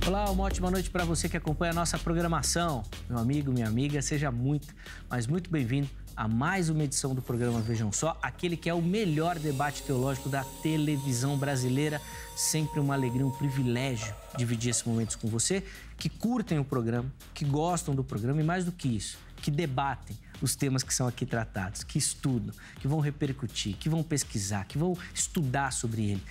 Olá, uma ótima noite para você que acompanha a nossa programação. Meu amigo, minha amiga, seja muito, mas muito bem-vindo a mais uma edição do programa Vejam Só, aquele que é o melhor debate teológico da televisão brasileira. Sempre uma alegria, um privilégio dividir esses momentos com você, que curtem o programa, que gostam do programa e mais do que isso, que debatem os temas que são aqui tratados, que estudam, que vão repercutir, que vão pesquisar, que vão estudar sobre ele.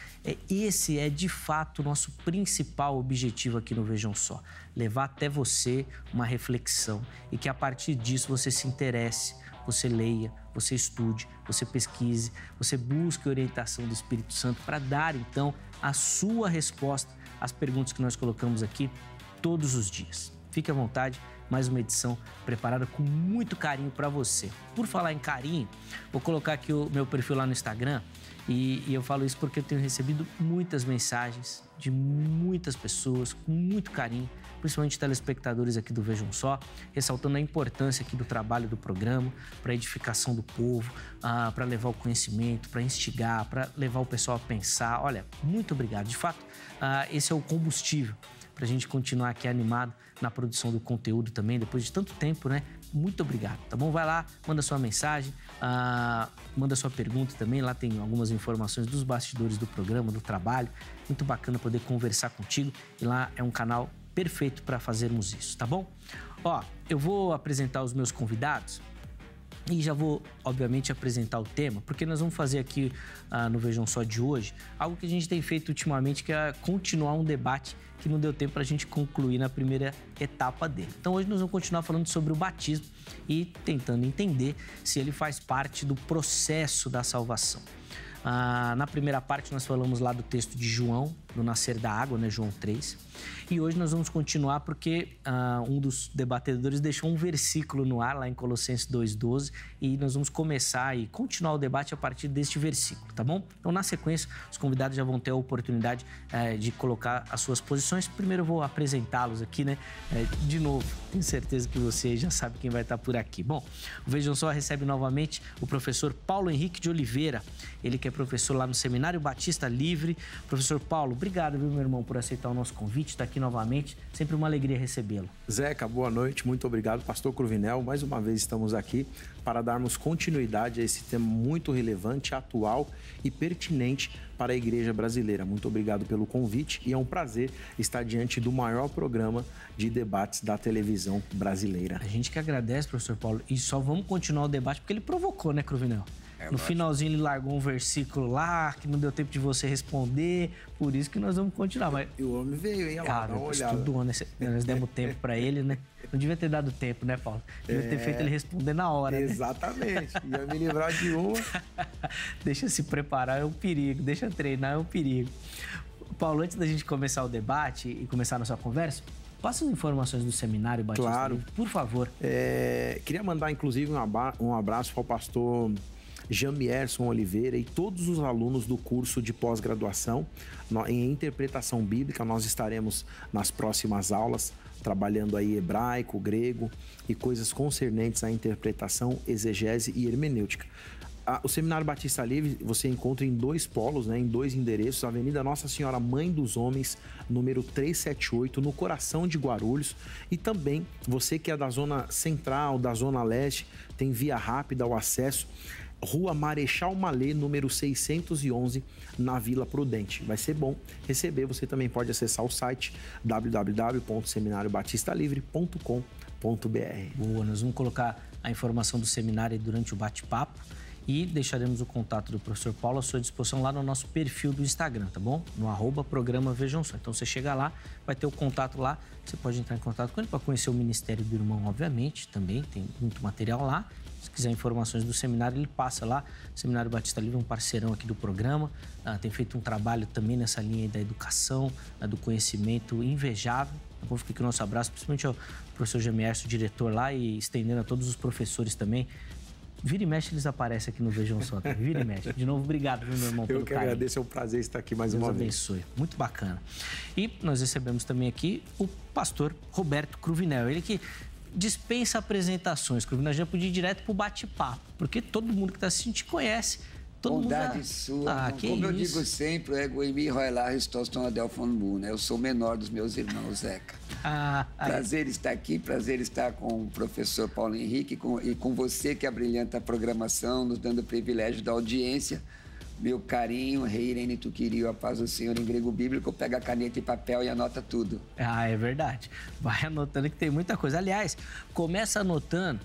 Esse é, de fato, o nosso principal objetivo aqui no Vejam Só. Levar até você uma reflexão e que, a partir disso, você se interesse, você leia, você estude, você pesquise, você busque a orientação do Espírito Santo para dar, então, a sua resposta às perguntas que nós colocamos aqui todos os dias. Fique à vontade. Mais uma edição preparada com muito carinho para você. Por falar em carinho, vou colocar aqui o meu perfil lá no Instagram e eu falo isso porque eu tenho recebido muitas mensagens de muitas pessoas com muito carinho, principalmente telespectadores aqui do Vejam Só, ressaltando a importância aqui do trabalho do programa para a edificação do povo, para levar o conhecimento, para instigar, para levar o pessoal a pensar. Olha, muito obrigado. De fato, esse é o combustível para a gente continuar aqui animado na produção do conteúdo também, depois de tanto tempo, né? Muito obrigado, tá bom? Vai lá, manda sua mensagem, manda sua pergunta também, lá tem algumas informações dos bastidores do programa, do trabalho, muito bacana poder conversar contigo e lá é um canal perfeito para fazermos isso, tá bom? Ó, eu vou apresentar os meus convidados e já vou, obviamente, apresentar o tema, porque nós vamos fazer aqui no Vejam Só de hoje algo que a gente tem feito ultimamente, que é continuar um debate que não deu tempo para a gente concluir na primeira etapa dele. Então, hoje nós vamos continuar falando sobre o batismo e tentando entender se ele faz parte do processo da salvação. Na primeira parte, nós falamos lá do texto de João, do nascer da água, né, João 3. E hoje nós vamos continuar porque um dos debatedores deixou um versículo no ar, lá em Colossenses 2,12, e nós vamos começar e continuar o debate a partir deste versículo, tá bom? Então, na sequência, os convidados já vão ter a oportunidade de colocar as suas posições. Primeiro eu vou apresentá-los aqui, né? De novo, tenho certeza que você já sabe quem vai estar por aqui. Bom, o Vejam Só recebe novamente o professor Paulo Henrique de Oliveira, ele que é professor lá no Seminário Batista Livre. Professor Paulo, obrigado, viu, meu irmão, por aceitar o nosso convite, estar aqui novamente. Sempre uma alegria recebê-lo. Zeca, boa noite, muito obrigado, pastor Cruvinel. Mais uma vez estamos aqui para darmos continuidade a esse tema muito relevante, atual e pertinente para a igreja brasileira. Muito obrigado pelo convite e é um prazer estar diante do maior programa de debates da televisão brasileira. A gente que agradece, professor Paulo, e só vamos continuar o debate porque ele provocou, né, Cruvinel? No finalzinho ele largou um versículo lá que não deu tempo de você responder, por isso que nós vamos continuar. Mas... E o homem veio, hein? Cara, estudou, né? Nós demos tempo para ele, né? Não devia ter dado tempo, né, Paulo? Devia ter feito ele responder na hora, exatamente. Né? Ia me livrar de uma. Deixa se preparar, é um perigo. Deixa treinar, é um perigo. Paulo, antes da gente começar o debate e começar a nossa conversa, passa as informações do Seminário Batista, claro, por favor. Queria mandar, inclusive, um abraço para o pastor Jamierson Oliveira e todos os alunos do curso de pós-graduação em interpretação bíblica. Nós estaremos nas próximas aulas trabalhando aí hebraico, grego e coisas concernentes à interpretação, exegese e hermenêutica. O Seminário Batista Livre você encontra em 2 polos, né, em 2 endereços: Avenida Nossa Senhora Mãe dos Homens, número 378, no coração de Guarulhos. E também você que é da zona central, da zona leste, tem via rápida ao acesso, Rua Marechal Malê, número 611, na Vila Prudente. Vai ser bom receber. Você também pode acessar o site www.seminariobatistalivre.com.br. Boa, nós vamos colocar a informação do seminário durante o bate-papo e deixaremos o contato do professor Paulo à sua disposição lá no nosso perfil do Instagram, tá bom? No @programa Vejam Só. Então você chega lá, vai ter o contato lá, você pode entrar em contato com ele para conhecer o Ministério do Irmão, obviamente, também tem muito material lá. Se quiser informações do seminário, ele passa lá. O Seminário Batista Livre é um parceirão aqui do programa, tem feito um trabalho também nessa linha aí da educação, do conhecimento invejável. Então fica aqui o nosso abraço, principalmente ao professor Jamierson, diretor lá, e estendendo a todos os professores também. Vira e mexe, eles aparecem aqui no Vejam Só. Vira e mexe. De novo, obrigado, meu irmão, pelo carinho. Eu que agradeço, é um prazer estar aqui mais uma vez. Deus abençoe. Muito bacana. E nós recebemos também aqui o pastor Roberto Cruvinel. Ele que dispensa apresentações. Cruvinel já podia ir direto pro bate-papo, porque todo mundo que está assistindo te conhece. Todo Bondade mundo sua. Como eu digo sempre, eu sou o menor dos meus irmãos, Zeca. Prazer estar aqui, prazer estar com o professor Paulo Henrique e com você que abrilhanta a programação, nos dando o privilégio da audiência. Meu carinho, Rei Irene Tuquiriu, a paz do Senhor em grego bíblico, pega caneta e papel e anota tudo. É verdade. Vai anotando que tem muita coisa. Aliás, começa anotando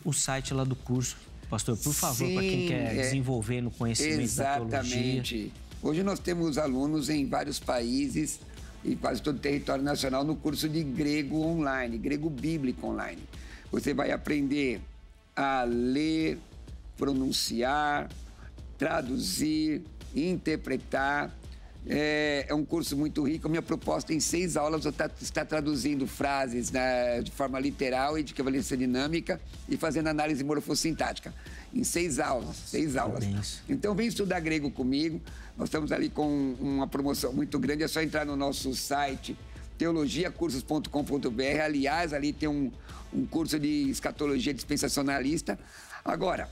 o site lá do curso. Pastor, por favor, para quem quer desenvolver no conhecimento da teologia. Exatamente. Hoje nós temos alunos em vários países e quase todo o território nacional no curso de grego online, grego bíblico online. Você vai aprender a ler, pronunciar, traduzir, interpretar. É um curso muito rico. A minha proposta em 6 aulas está traduzindo frases de forma literal e de equivalência dinâmica e fazendo análise morfossintática. Em 6 aulas. 6 aulas. Então, vem estudar grego comigo. Nós estamos ali com uma promoção muito grande. É só entrar no nosso site, teologiacursos.com.br. Aliás, ali tem um curso de escatologia dispensacionalista. Agora,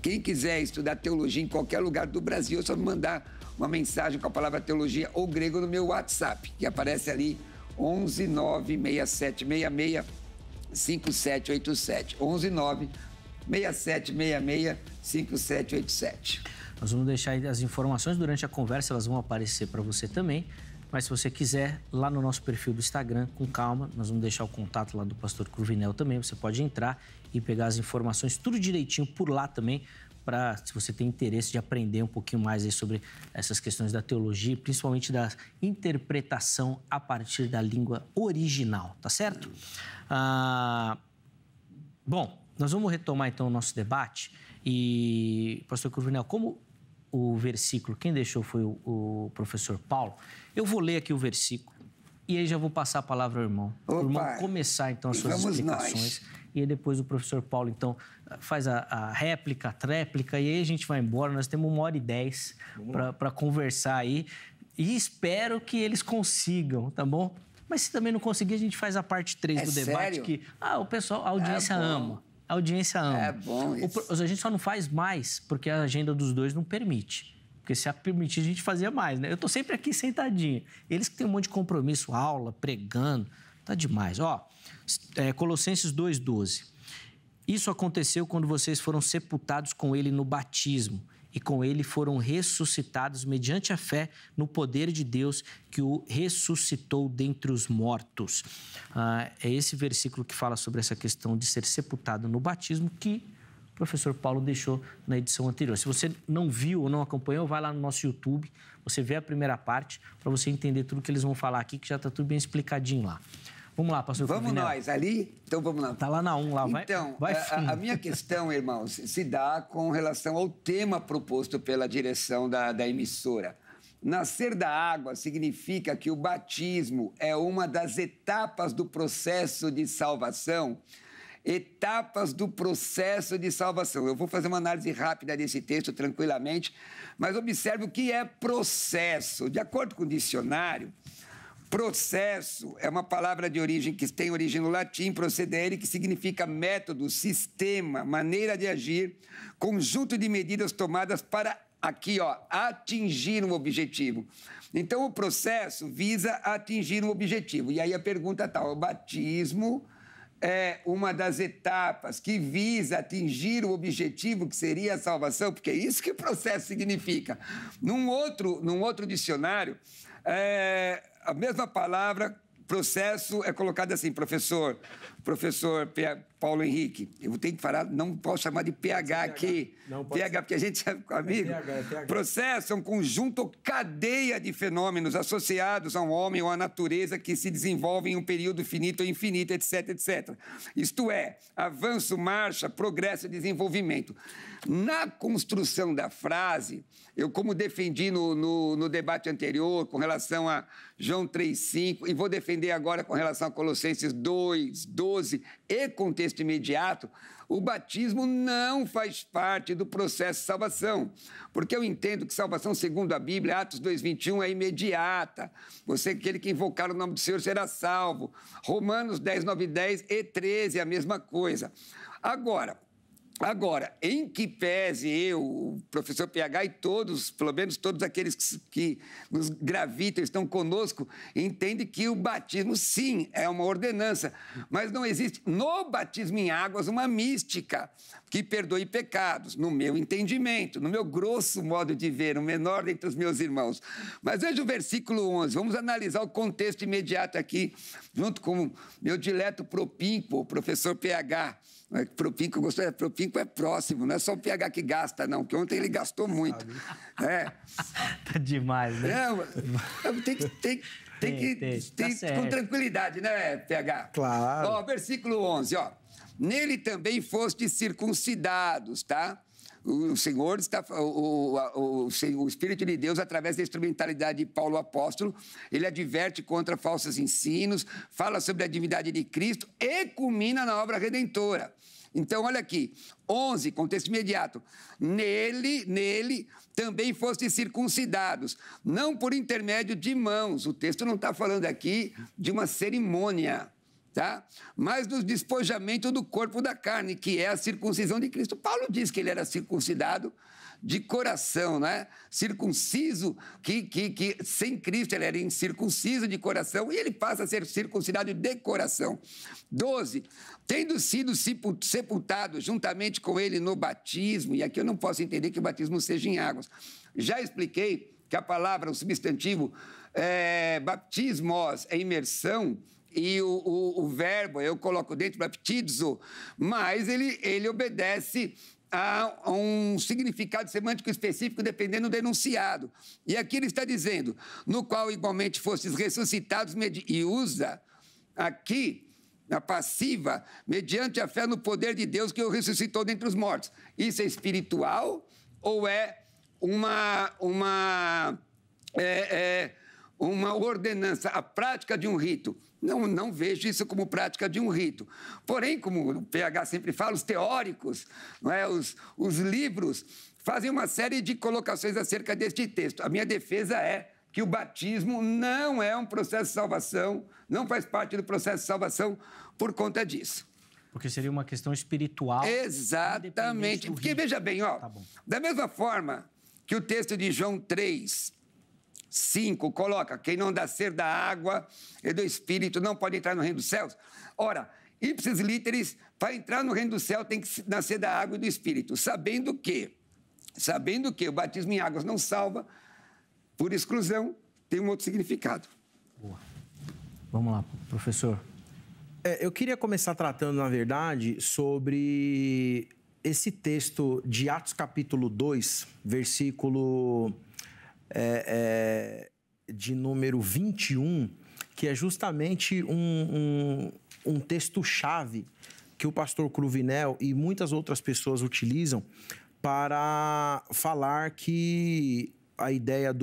quem quiser estudar teologia em qualquer lugar do Brasil, é só me mandar uma mensagem com a palavra teologia ou grego no meu WhatsApp, que aparece ali 11 96766 5787. 11 96766 5787. Nós vamos deixar aí as informações durante a conversa, elas vão aparecer para você também. Mas se você quiser, lá no nosso perfil do Instagram, com calma, nós vamos deixar o contato lá do pastor Cruvinel também. Você pode entrar e pegar as informações tudo direitinho por lá também, para se você tem interesse de aprender um pouquinho mais aí sobre essas questões da teologia, principalmente da interpretação a partir da língua original, tá certo? Bom, nós vamos retomar então o nosso debate e, pastor Cruvinel, como o versículo, quem deixou foi o professor Paulo, eu vou ler aqui o versículo e aí já vou passar a palavra ao irmão. O irmão começar então as suas explicações. E aí depois o professor Paulo, então, faz a réplica, a tréplica, e aí a gente vai embora. Nós temos 1h10 para conversar aí. E espero que eles consigam, tá bom? Mas se também não conseguir, a gente faz a parte 3 do debate. Sério? Que o pessoal, a audiência ama. A audiência ama. É bom isso. A gente só não faz mais porque a agenda dos dois não permite. Porque se a permitir, a gente fazia mais, né? Eu tô sempre aqui sentadinho. Eles que têm um monte de compromisso, aula, pregando, tá demais. Colossenses 2:12. Isso aconteceu quando vocês foram sepultados com ele no batismo e com ele foram ressuscitados mediante a fé no poder de Deus que o ressuscitou dentre os mortos. É esse versículo que fala sobre essa questão de ser sepultado no batismo que o professor Paulo deixou na edição anterior. Se você não viu ou não acompanhou, vai lá no nosso YouTube, você vê a primeira parte para você entender tudo que eles vão falar aqui, que já está tudo bem explicadinho lá. Vamos lá, pastor Vamos Cruvinel. nós, ali? Então vamos lá. Tá lá na 1, lá. Então, vai a minha questão, irmãos, se dá com relação ao tema proposto pela direção da emissora. Nascer da água significa que o batismo é uma das etapas do processo de salvação. Etapas do processo de salvação. Eu vou fazer uma análise rápida desse texto, tranquilamente, mas observe o que é processo. De acordo com o dicionário, processo é uma palavra de origem que tem origem no latim, procedere, que significa método, sistema, maneira de agir, conjunto de medidas tomadas para, atingir um objetivo. Então, o processo visa atingir um objetivo. E aí a pergunta o batismo é uma das etapas que visa atingir o objetivo que seria a salvação, porque é isso que o processo significa. Num outro dicionário, a mesma palavra, processo, é colocada assim, professor Paulo Henrique, eu tenho que falar, não posso chamar de PH aqui, não, PH, porque a gente é amigo. PH. Processo é um conjunto ou cadeia de fenômenos associados a um homem ou à natureza que se desenvolvem em um período finito ou infinito, etc, etc. Isto é, avanço, marcha, progresso e desenvolvimento. Na construção da frase, eu, como defendi no debate anterior com relação a João 3,5 e vou defender agora com relação a Colossenses 2,12 e contexto imediato, o batismo não faz parte do processo de salvação, porque eu entendo que salvação, segundo a Bíblia, Atos 2,21, é imediata. Aquele que invocar o nome do Senhor será salvo. Romanos 10, 9, 10 e 13, a mesma coisa. Agora, Agora, em que pese eu, o professor PH e todos, pelo menos todos aqueles que nos gravitam, estão conosco, entendem que o batismo, sim, é uma ordenança, mas não existe no batismo em águas uma mística que perdoe pecados, no meu entendimento, no meu grosso modo de ver, o menor dentre os meus irmãos. Mas veja o versículo 11, vamos analisar o contexto imediato aqui, junto com meu dileto propínquo, o professor PH. Propínquo, eu gostei, propínquo é próximo, não é só o PH que gasta, não, que ontem ele gastou muito. Tá demais, né? Tem que com tranquilidade, né, PH? Claro. Ó, versículo 11, ó. Nele também fostes circuncidados, tá? O Senhor está, o Espírito de Deus, através da instrumentalidade de Paulo apóstolo, ele adverte contra falsos ensinos, fala sobre a divindade de Cristo e culmina na obra redentora. Então, olha aqui, 11, contexto imediato. Nele também fostes circuncidados, não por intermédio de mãos. O texto não está falando aqui de uma cerimônia, tá? Mas do despojamento do corpo da carne, que é a circuncisão de Cristo. Paulo diz que ele era circuncidado de coração, né? Circunciso, que sem Cristo ele era incircunciso de coração, e ele passa a ser circuncidado de coração. 12, tendo sido sepultado juntamente com ele no batismo, e aqui eu não posso entender que o batismo seja em águas. Já expliquei que a palavra, o substantivo, baptismos é imersão, e o verbo eu coloco dentro, baptizo, mas ele obedece a um significado semântico específico dependendo do enunciado. E aqui ele está dizendo, no qual igualmente fostes ressuscitados, e usa aqui, na passiva, mediante a fé no poder de Deus que o ressuscitou dentre os mortos. Isso é espiritual ou é uma ordenança, a prática de um rito? Não vejo isso como prática de um rito. Porém, como o PH sempre fala, os teóricos, não é? os livros, fazem uma série de colocações acerca deste texto. A minha defesa é que o batismo não é um processo de salvação, não faz parte do processo de salvação por conta disso. Porque seria uma questão espiritual. Exatamente. Porque, veja bem, ó, tá bom. Da mesma forma que o texto de João 3:5 coloca, quem não dá ser da água e do Espírito não pode entrar no reino dos céus. Ora, ipsis literis, para entrar no reino do céu tem que nascer da água e do Espírito, sabendo que o batismo em águas não salva, por exclusão, tem um outro significado. Boa. Vamos lá, professor. Eu queria começar tratando, na verdade, sobre esse texto de Atos capítulo 2, versículo de número 21, que é justamente um texto-chave que o pastor Cruvinel e muitas outras pessoas utilizam para falar que a ideia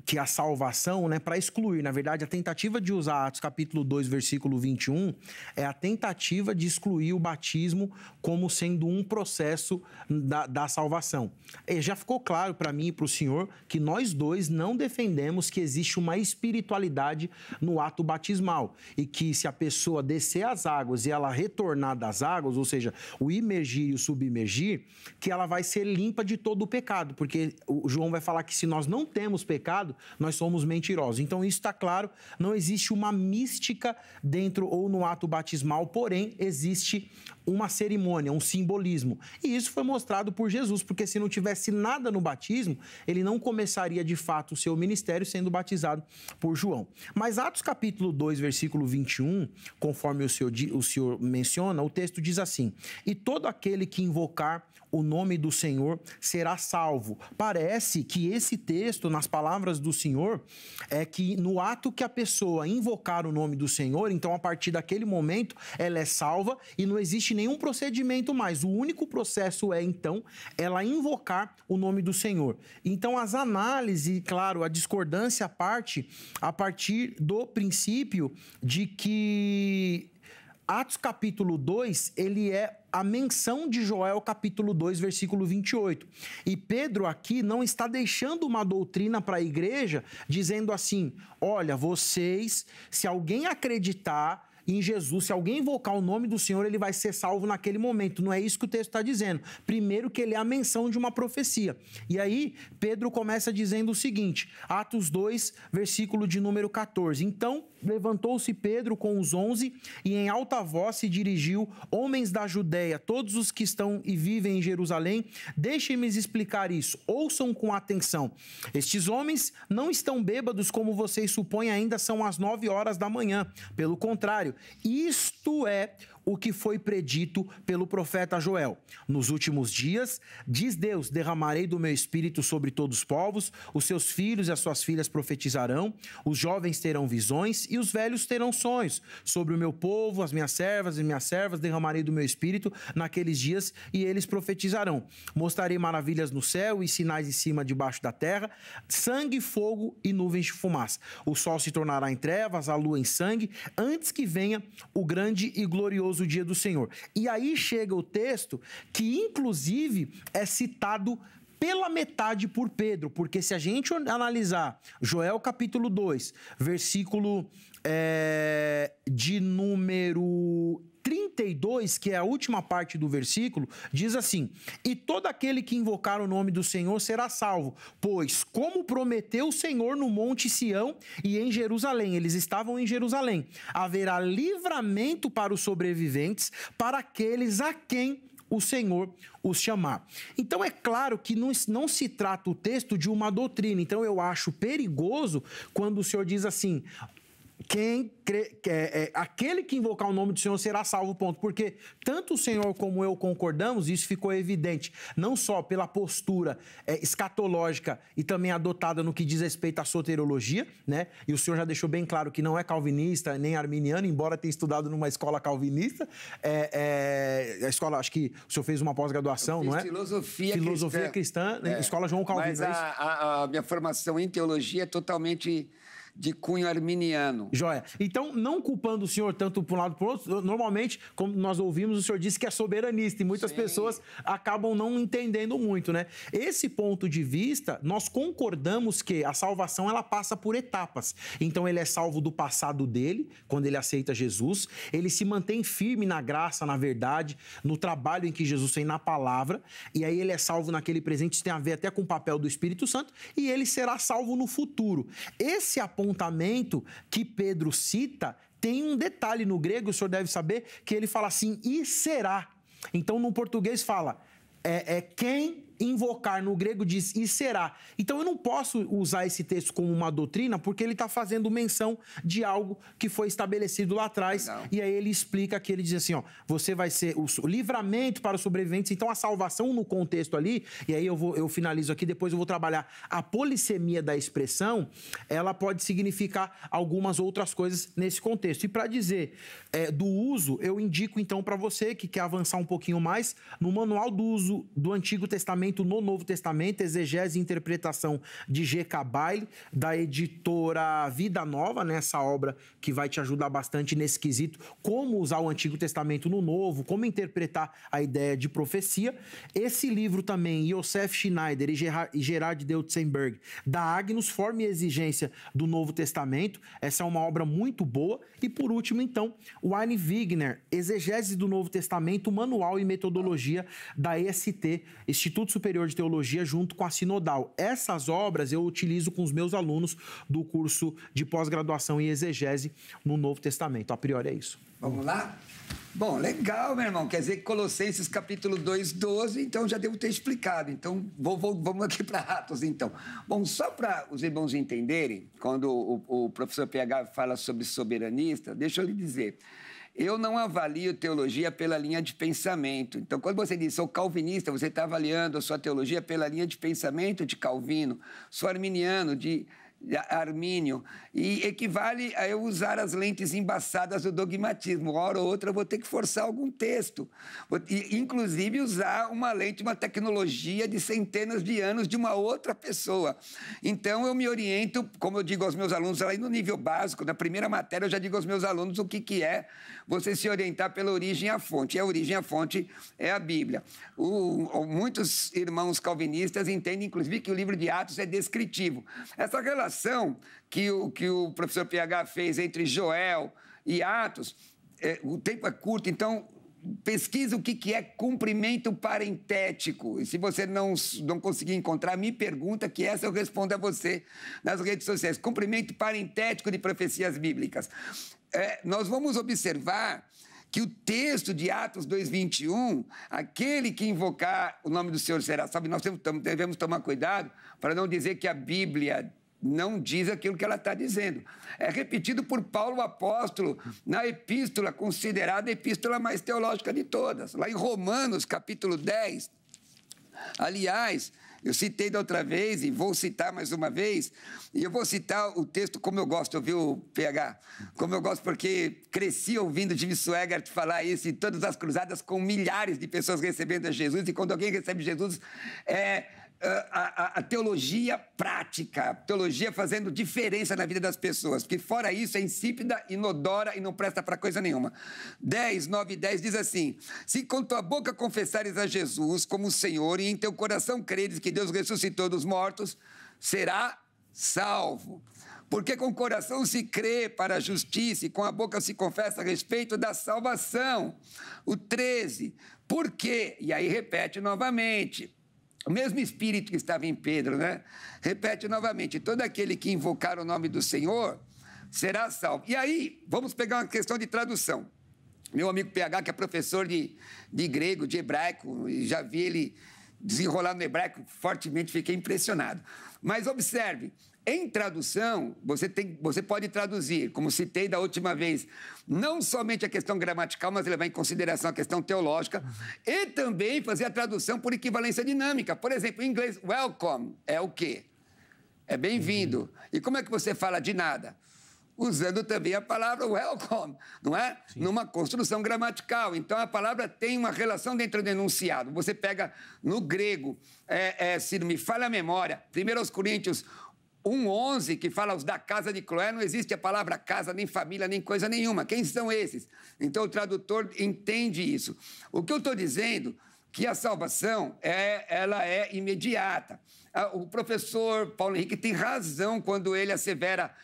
que a salvação, né, para excluir, na verdade, a tentativa de usar Atos capítulo 2, versículo 21, é a tentativa de excluir o batismo como sendo um processo da salvação. E já ficou claro para mim e para o senhor que nós dois não defendemos que existe uma espiritualidade no ato batismal e que se a pessoa descer as águas e ela retornar das águas, ou seja, o imergir e o submergir, que ela vai ser limpa de todo o pecado, porque o João vai falar que se nós não temos pecado, nós somos mentirosos. Então, isso está claro, não existe uma mística dentro ou no ato batismal, porém, existe uma cerimônia, um simbolismo. E isso foi mostrado por Jesus, porque se não tivesse nada no batismo, ele não começaria de fato o seu ministério sendo batizado por João. Mas Atos capítulo 2, versículo 21, conforme o senhor menciona, o texto diz assim: e todo aquele que invocar o nome do Senhor será salvo. Parece que esse texto, nas palavras do Senhor, é que no ato que a pessoa invocar o nome do Senhor, então a partir daquele momento ela é salva e não existe nenhum procedimento mais. O único processo é, então, ela invocar o nome do Senhor. Então, as análises, claro, a discordância parte a partir do princípio de que Atos capítulo 2, ele é a menção de Joel capítulo 2, versículo 28. E Pedro aqui não está deixando uma doutrina para a igreja dizendo assim: olha, vocês, se alguém acreditar em Jesus. Se alguém invocar o nome do Senhor, ele vai ser salvo naquele momento. Não é isso que o texto está dizendo. Primeiro que ele é a menção de uma profecia. E aí, Pedro começa dizendo o seguinte, Atos 2, versículo de número 14. Então, levantou-se Pedro com os 11 e em alta voz se dirigiu, homens da Judéia, todos os que estão e vivem em Jerusalém, deixem-me explicar isso, ouçam com atenção. Estes homens não estão bêbados como vocês supõem, ainda são as 9 horas da manhã. Pelo contrário, isto é o que foi predito pelo profeta Joel. Nos últimos dias, diz Deus, derramarei do meu espírito sobre todos os povos, os seus filhos e as suas filhas profetizarão, os jovens terão visões e os velhos terão sonhos. Sobre o meu povo, as minhas servas e minhas servas, derramarei do meu espírito naqueles dias e eles profetizarão. Mostrarei maravilhas no céu e sinais em cima debaixo da terra, sangue, fogo e nuvens de fumaça. O sol se tornará em trevas, a lua em sangue, antes que venha o grande e glorioso o dia do Senhor. E aí chega o texto que, inclusive, é citado pela metade por Pedro, porque se a gente analisar Joel capítulo 2, versículo de número 32, que é a última parte do versículo, diz assim, e todo aquele que invocar o nome do Senhor será salvo, pois como prometeu o Senhor no monte Sião e em Jerusalém, eles estavam em Jerusalém, haverá livramento para os sobreviventes, para aqueles a quem o Senhor os chamar. Então é claro que não se trata o texto de uma doutrina, então eu acho perigoso quando o Senhor diz assim, aquele que invocar o nome do Senhor será salvo, ponto. Porque tanto o Senhor como eu concordamos, isso ficou evidente, não só pela postura escatológica e também adotada no que diz respeito à soteriologia, né? E o Senhor já deixou bem claro que não é calvinista nem arminiano, embora tenha estudado numa escola calvinista. A escola, acho que o Senhor fez uma pós-graduação, não é? Filosofia cristã, né? Escola João Calvino. Mas a minha formação em teologia é totalmente de cunho arminiano. Joia. Então, não culpando o senhor tanto por um lado por outro, normalmente, como nós ouvimos, o senhor disse que é soberanista e muitas pessoas acabam não entendendo muito, né? Esse ponto de vista, nós concordamos que a salvação, ela passa por etapas. Então, ele é salvo do passado dele, quando ele aceita Jesus, ele se mantém firme na graça, na verdade, no trabalho em que Jesus tem na palavra, e aí ele é salvo naquele presente, isso tem a ver até com o papel do Espírito Santo, e ele será salvo no futuro. Esse apontamento que Pedro cita tem um detalhe no grego, o senhor deve saber, que ele fala assim, e será. Então, no português fala, quem invocar, no grego diz, e será. Então, eu não posso usar esse texto como uma doutrina, porque ele está fazendo menção de algo que foi estabelecido lá atrás, e aí ele explica que ele diz assim, ó, você vai ser o livramento para os sobreviventes, então a salvação no contexto ali, e aí eu finalizo aqui, depois eu vou trabalhar a polissemia da expressão, ela pode significar algumas outras coisas nesse contexto. E para dizer do uso, eu indico então para você que quer avançar um pouquinho mais, no manual do uso do Antigo Testamento no Novo Testamento, exegese e interpretação de G.K. Bailey, da editora Vida Nova, nessa obra que vai te ajudar bastante nesse quesito, como usar o Antigo Testamento no Novo, como interpretar a ideia de profecia. Esse livro também, Yosef Schneider e Gerard Deutzenberg, da Agnus, Forma e Exigência do Novo Testamento. Essa é uma obra muito boa. E por último, então, o Arne Wigner, Exegese do Novo Testamento, Manual e Metodologia da EST, Instituto Superior de Teologia, junto com a Sinodal. Essas obras eu utilizo com os meus alunos do curso de pós-graduação em exegese no Novo Testamento. A priori é isso. Vamos lá? Bom, legal, meu irmão. Quer dizer que Colossenses capítulo 2, 12, então já devo ter explicado. Então, vamos aqui para Atos, então. Bom, só para os irmãos entenderem, quando o professor PH fala sobre soberanista, deixa eu lhe dizer... Eu não avalio teologia pela linha de pensamento. Então, quando você diz sou calvinista, você está avaliando a sua teologia pela linha de pensamento de Calvino. Sou arminiano, de Armínio. E equivale a eu usar as lentes embaçadas do dogmatismo. Uma hora ou outra eu vou ter que forçar algum texto. Inclusive usar uma lente, uma tecnologia de centenas de anos de uma outra pessoa. Então eu me oriento, como eu digo aos meus alunos, aí no nível básico, na primeira matéria eu já digo aos meus alunos o que é você se orientar pela origem à fonte. E a origem à fonte é a Bíblia. Muitos irmãos calvinistas entendem, inclusive, que o livro de Atos é descritivo. Essa relação que o professor PH fez entre Joel e Atos o tempo é curto, então pesquisa o que é cumprimento parentético. E se você não conseguir encontrar, me pergunta, que essa eu respondo a você nas redes sociais. Cumprimento parentético de profecias bíblicas. Nós vamos observar que o texto de Atos 2:21, aquele que invocar o nome do Senhor será salvo. Nós devemos tomar cuidado para não dizer que a Bíblia não diz aquilo que ela está dizendo. É repetido por Paulo, o apóstolo, na epístola considerada a epístola mais teológica de todas. Lá em Romanos, capítulo 10. Aliás, eu citei da outra vez e vou citar mais uma vez, e eu vou citar o texto como eu gosto, viu, PH? Como eu gosto, porque cresci ouvindo Jimmy Swaggart falar isso em todas as cruzadas, com milhares de pessoas recebendo a Jesus, e quando alguém recebe Jesus, a teologia prática, a teologia fazendo diferença na vida das pessoas, porque fora isso é insípida, inodora e não presta para coisa nenhuma. 10, 9 e 10 diz assim: se com tua boca confessares a Jesus como Senhor e em teu coração creres que Deus ressuscitou dos mortos, será salvo. Porque com o coração se crê para a justiça e com a boca se confessa a respeito da salvação. O 13, por quê? E aí repete novamente. O mesmo Espírito que estava em Pedro, né? Repete novamente: todo aquele que invocar o nome do Senhor será salvo. E aí, vamos pegar uma questão de tradução. Meu amigo PH, que é professor de grego, de hebraico, e já vi ele desenrolar no hebraico fortemente, fiquei impressionado. Mas observe, em tradução, você pode traduzir, como citei da última vez, não somente a questão gramatical, mas levar em consideração a questão teológica, e também fazer a tradução por equivalência dinâmica. Por exemplo, em inglês, welcome é o quê? É bem-vindo. E como é que você fala de nada? Usando também a palavra welcome, não é? Sim. Numa construção gramatical. Então, a palavra tem uma relação dentro do enunciado. Você pega no grego, se não me falha a memória, 1 Coríntios 1:11, que fala os da casa de Cloé, não existe a palavra casa, nem família, nem coisa nenhuma. Quem são esses? Então, o tradutor entende isso. O que eu estou dizendo que a salvação ela é imediata. O professor Paulo Henrique tem razão quando ele assevera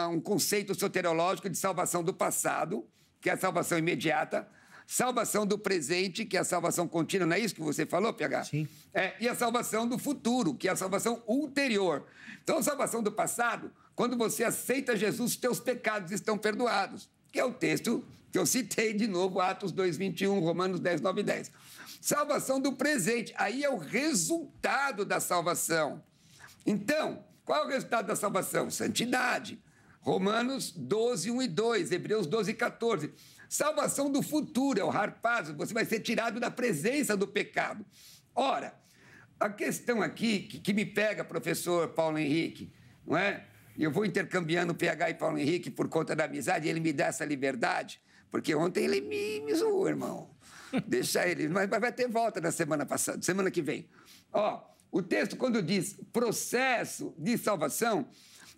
um conceito soteriológico de salvação do passado, que é a salvação imediata, salvação do presente, que é a salvação contínua, não é isso que você falou, PH? Sim. E a salvação do futuro, que é a salvação ulterior. Então, a salvação do passado, quando você aceita Jesus, teus pecados estão perdoados, que é o texto que eu citei de novo, Atos 2:21, Romanos 10, 9 e 10. Salvação do presente, aí é o resultado da salvação. Então, qual é o resultado da salvação? Santidade. Romanos 12, 1 e 2, Hebreus 12, 14. Salvação do futuro, é o harpazo, você vai ser tirado da presença do pecado. Ora, a questão aqui que me pega, professor Paulo Henrique, não é? Eu vou intercambiando PH e Paulo Henrique por conta da amizade, e ele me dá essa liberdade, porque ontem ele me zoou, irmão. Deixa ele, mas vai ter volta na semana passada, semana que vem. O texto, quando diz processo de salvação,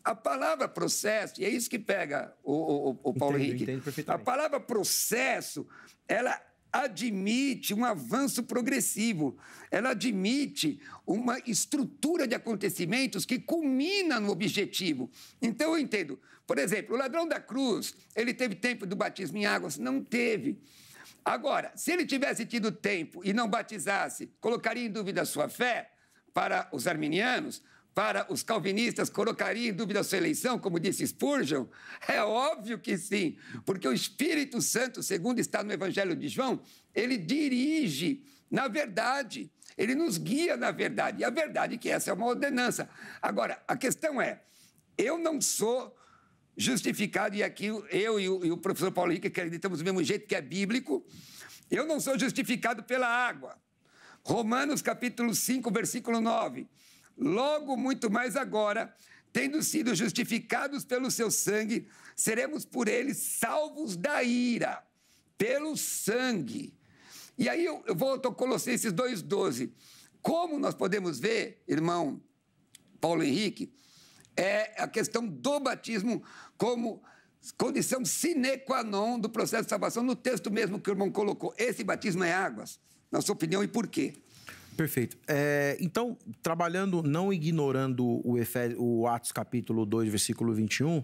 a palavra processo, e é isso que pega o Paulo Henrique, entendo perfeitamente. A palavra processo, ela admite um avanço progressivo, ela admite uma estrutura de acontecimentos que culmina no objetivo. Então, eu entendo, por exemplo, o ladrão da cruz, ele teve tempo do batismo em águas? Não teve. Agora, se ele tivesse tido tempo e não batizasse, colocaria em dúvida a sua fé? Para os arminianos, para os calvinistas, colocaria em dúvida a sua eleição, como disse Spurgeon? É óbvio que sim, porque o Espírito Santo, segundo está no Evangelho de João, ele dirige na verdade, ele nos guia na verdade, e a verdade é que essa é uma ordenança. Agora, a questão é, eu não sou justificado, e aqui eu e o professor Paulo Henrique acreditamos do mesmo jeito que é bíblico, eu não sou justificado pela água. Romanos capítulo 5, versículo 9. Logo, muito mais agora, tendo sido justificados pelo seu sangue, seremos por ele salvos da ira, pelo sangue. E aí eu volto a Colossenses 2,12. Como nós podemos ver, irmão Paulo Henrique, é a questão do batismo como condição sine qua non do processo de salvação, no texto mesmo que o irmão colocou. Esse batismo é águas, na sua opinião, e por quê? Perfeito. Então, trabalhando, não ignorando o Atos capítulo 2, versículo 21,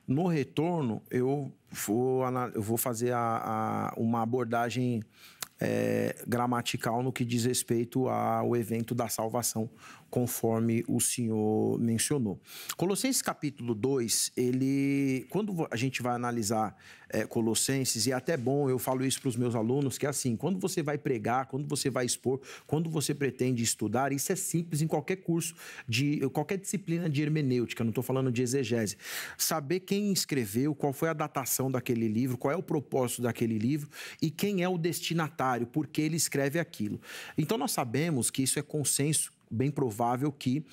No retorno, eu vou fazer uma abordagem gramatical no que diz respeito ao evento da salvação, conforme o senhor mencionou. Colossenses capítulo 2, quando a gente vai analisar Colossenses, e é até bom, eu falo isso para os meus alunos, que é assim, quando você vai pregar, quando você vai expor, quando você pretende estudar, isso é simples em qualquer curso, qualquer disciplina de hermenêutica, não estou falando de exegese. Saber quem escreveu, qual foi a datação daquele livro, qual é o propósito daquele livro e quem é o destinatário, por que ele escreve aquilo. Então, nós sabemos que isso é consenso, bem provável que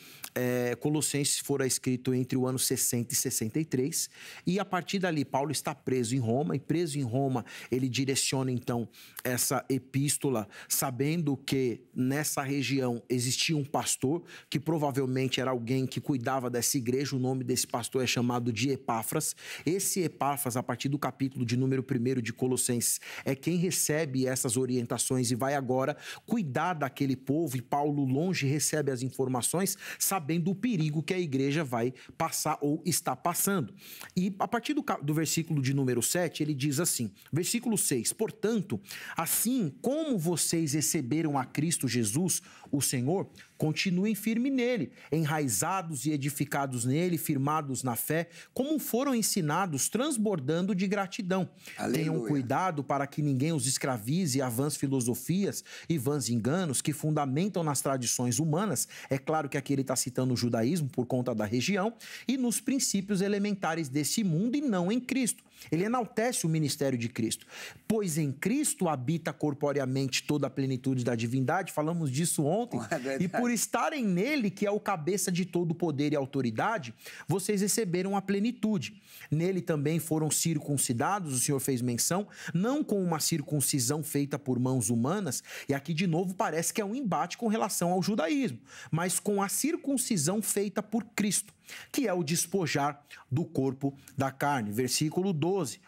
Colossenses fora escrito entre o ano 60 e 63, e a partir dali Paulo está preso em Roma, e preso em Roma ele direciona então essa epístola, sabendo que nessa região existia um pastor, que provavelmente era alguém que cuidava dessa igreja, o nome desse pastor é chamado de Epáfras. Esse Epáfras, a partir do capítulo de número 1 de Colossenses, é quem recebe essas orientações e vai agora cuidar daquele povo, e Paulo longe recebe as informações sabendo o perigo que a igreja vai passar ou está passando. E a partir do versículo de número 7, ele diz assim, versículo 6, portanto, assim como vocês receberam a Cristo Jesus, o Senhor, continuem firmes nele, enraizados e edificados nele, firmados na fé, como foram ensinados, transbordando de gratidão. Aleluia. Tenham cuidado para que ninguém os escravize a vãs filosofias e vãs enganos que fundamentam nas tradições humanas. É claro que aqui ele está citando o judaísmo por conta da região, e nos princípios elementares desse mundo e não em Cristo. Ele enaltece o ministério de Cristo. Pois em Cristo habita corporeamente toda a plenitude da divindade, falamos disso ontem, e por estarem nele, que é o cabeça de todo o poder e autoridade, vocês receberam a plenitude. Nele também foram circuncidados, o Senhor fez menção, não com uma circuncisão feita por mãos humanas, e aqui de novo parece que é um embate com relação ao judaísmo, mas com a circuncisão feita por Cristo, que é o despojar do corpo da carne. Versículo 12,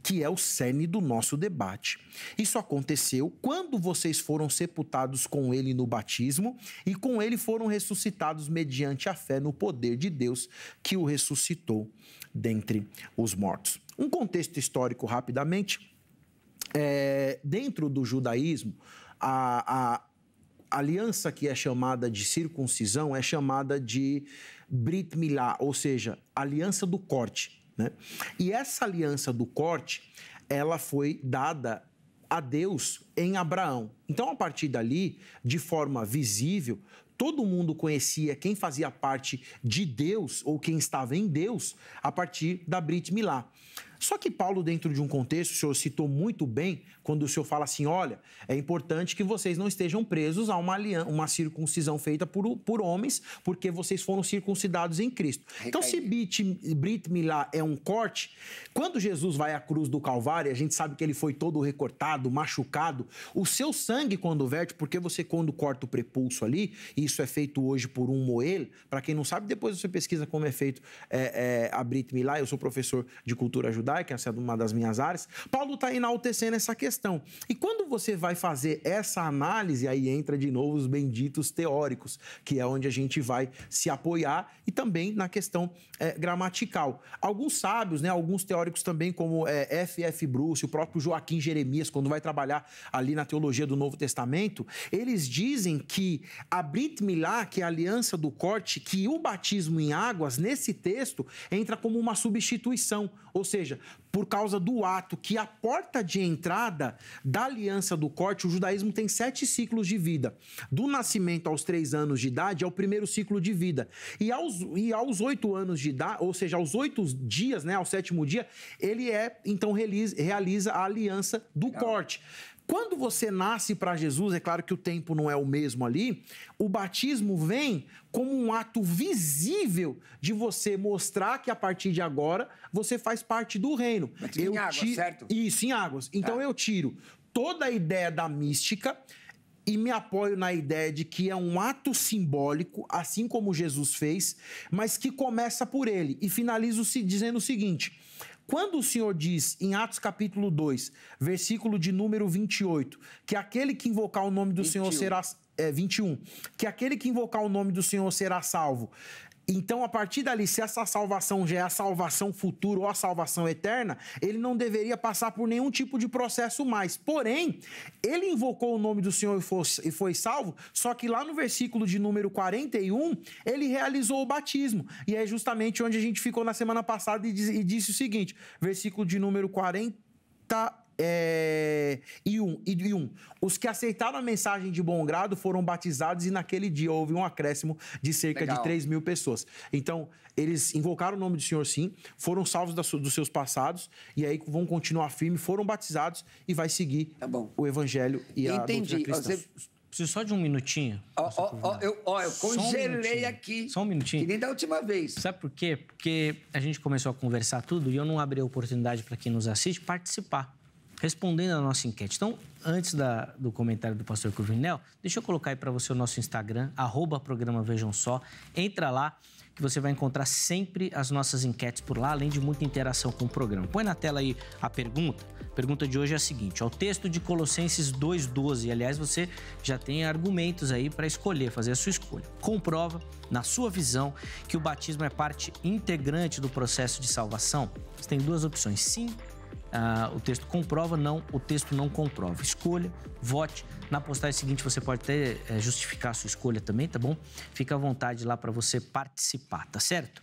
que é o cerne do nosso debate. Isso aconteceu quando vocês foram sepultados com ele no batismo e com ele foram ressuscitados mediante a fé no poder de Deus que o ressuscitou dentre os mortos. Um contexto histórico rapidamente. Dentro do judaísmo, a aliança que é chamada de circuncisão é chamada de Brit Milá, ou seja, aliança do corte, né? E essa aliança do corte, ela foi dada a Deus em Abraão. Então, a partir dali, de forma visível, todo mundo conhecia quem fazia parte de Deus ou quem estava em Deus a partir da Brit Milá. Só que Paulo, dentro de um contexto, o senhor citou muito bem, quando o senhor fala assim, olha, é importante que vocês não estejam presos a uma circuncisão feita por homens, porque vocês foram circuncidados em Cristo. Então, se Brit Milá é um corte, quando Jesus vai à cruz do Calvário, a gente sabe que ele foi todo recortado, machucado, o seu sangue quando verte, porque você quando corta o prepulso ali, e isso é feito hoje por um moel, para quem não sabe, depois você pesquisa como é feito a Brit Milá, eu sou professor de cultura judaica, essa é uma das minhas áreas, Paulo está enaltecendo essa questão. E quando você vai fazer essa análise, aí entra de novo os benditos teóricos, que é onde a gente vai se apoiar, e também na questão gramatical. Alguns sábios, né, alguns teóricos também, como F.F. Bruce, o próprio Joaquim Jeremias, quando vai trabalhar ali na teologia do Novo Testamento, eles dizem que a Brit Milá, que é a aliança do corte, que o batismo em águas, nesse texto, entra como uma substituição, ou seja, por causa do ato que a porta de entrada da aliança do corte, o judaísmo tem 7 ciclos de vida. Do nascimento aos 3 anos de idade é o primeiro ciclo de vida. E aos 8 anos de idade, ou seja, aos 8 dias, né, ao 7º dia, ele então realiza a aliança do corte. Quando você nasce para Jesus, é claro que o tempo não é o mesmo ali, o batismo vem como um ato visível de você mostrar que a partir de agora você faz parte do reino. Em águas, certo? Isso, em águas. Então eu tiro toda a ideia da mística e me apoio na ideia de que é um ato simbólico, assim como Jesus fez, mas que começa por ele. E finalizo dizendo o seguinte: quando o Senhor diz, em Atos capítulo 2, versículo de número 28, que aquele que invocar o nome do Senhor será... 21. Que aquele que invocar o nome do Senhor será salvo. Então, a partir dali, se essa salvação já é a salvação futura ou a salvação eterna, ele não deveria passar por nenhum tipo de processo mais. Porém, ele invocou o nome do Senhor e foi salvo, só que lá no versículo de número 41, ele realizou o batismo. E é justamente onde a gente ficou na semana passada e disse o seguinte, versículo de número 40... Os que aceitaram a mensagem de bom grado foram batizados e naquele dia houve um acréscimo de cerca de 3.000 pessoas. Então, eles invocaram o nome do Senhor sim, foram salvos dos seus passados e aí vão continuar firmes, foram batizados e vai seguir o evangelho e a doutrina cristã. Preciso só de um minutinho. Eu congelei aqui. Só um minutinho. Que nem da última vez. Sabe por quê? Porque a gente começou a conversar tudo e eu não abri a oportunidade para quem nos assiste participar, respondendo a nossa enquete. Então, antes do comentário do pastor Cruvinel, deixa eu colocar aí para você o nosso Instagram, @programa Vejam Só. Entra lá, que você vai encontrar sempre as nossas enquetes por lá, além de muita interação com o programa. Põe na tela aí a pergunta. A pergunta de hoje é a seguinte, o texto de Colossenses 2:12. Aliás, você já tem argumentos aí para escolher, fazer a sua escolha. Comprova, na sua visão, que o batismo é parte integrante do processo de salvação? Você tem duas opções, sim. O texto comprova, não, o texto não comprova. Escolha, vote. Na postagem seguinte você pode até justificar a sua escolha também, tá bom? Fica à vontade lá para você participar, tá certo?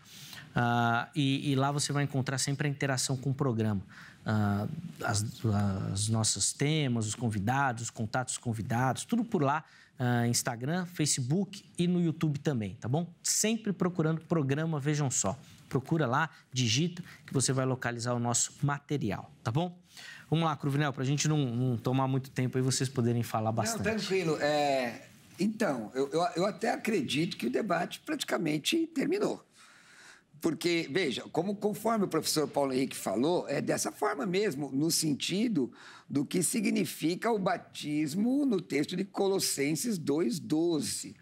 E lá você vai encontrar sempre a interação com o programa. As nossos temas, os convidados, os contatos convidados, tudo por lá. Instagram, Facebook e no YouTube também, tá bom? Sempre procurando programa Vejam Só. Procura lá, digita, que você vai localizar o nosso material, tá bom? Vamos lá, Cruvinel, para a gente não tomar muito tempo e vocês poderem falar bastante. Não, tranquilo. Então, eu até acredito que o debate praticamente terminou. Porque, veja, conforme o professor Paulo Henrique falou, é dessa forma mesmo, no sentido do que significa o batismo no texto de Colossenses 2:12.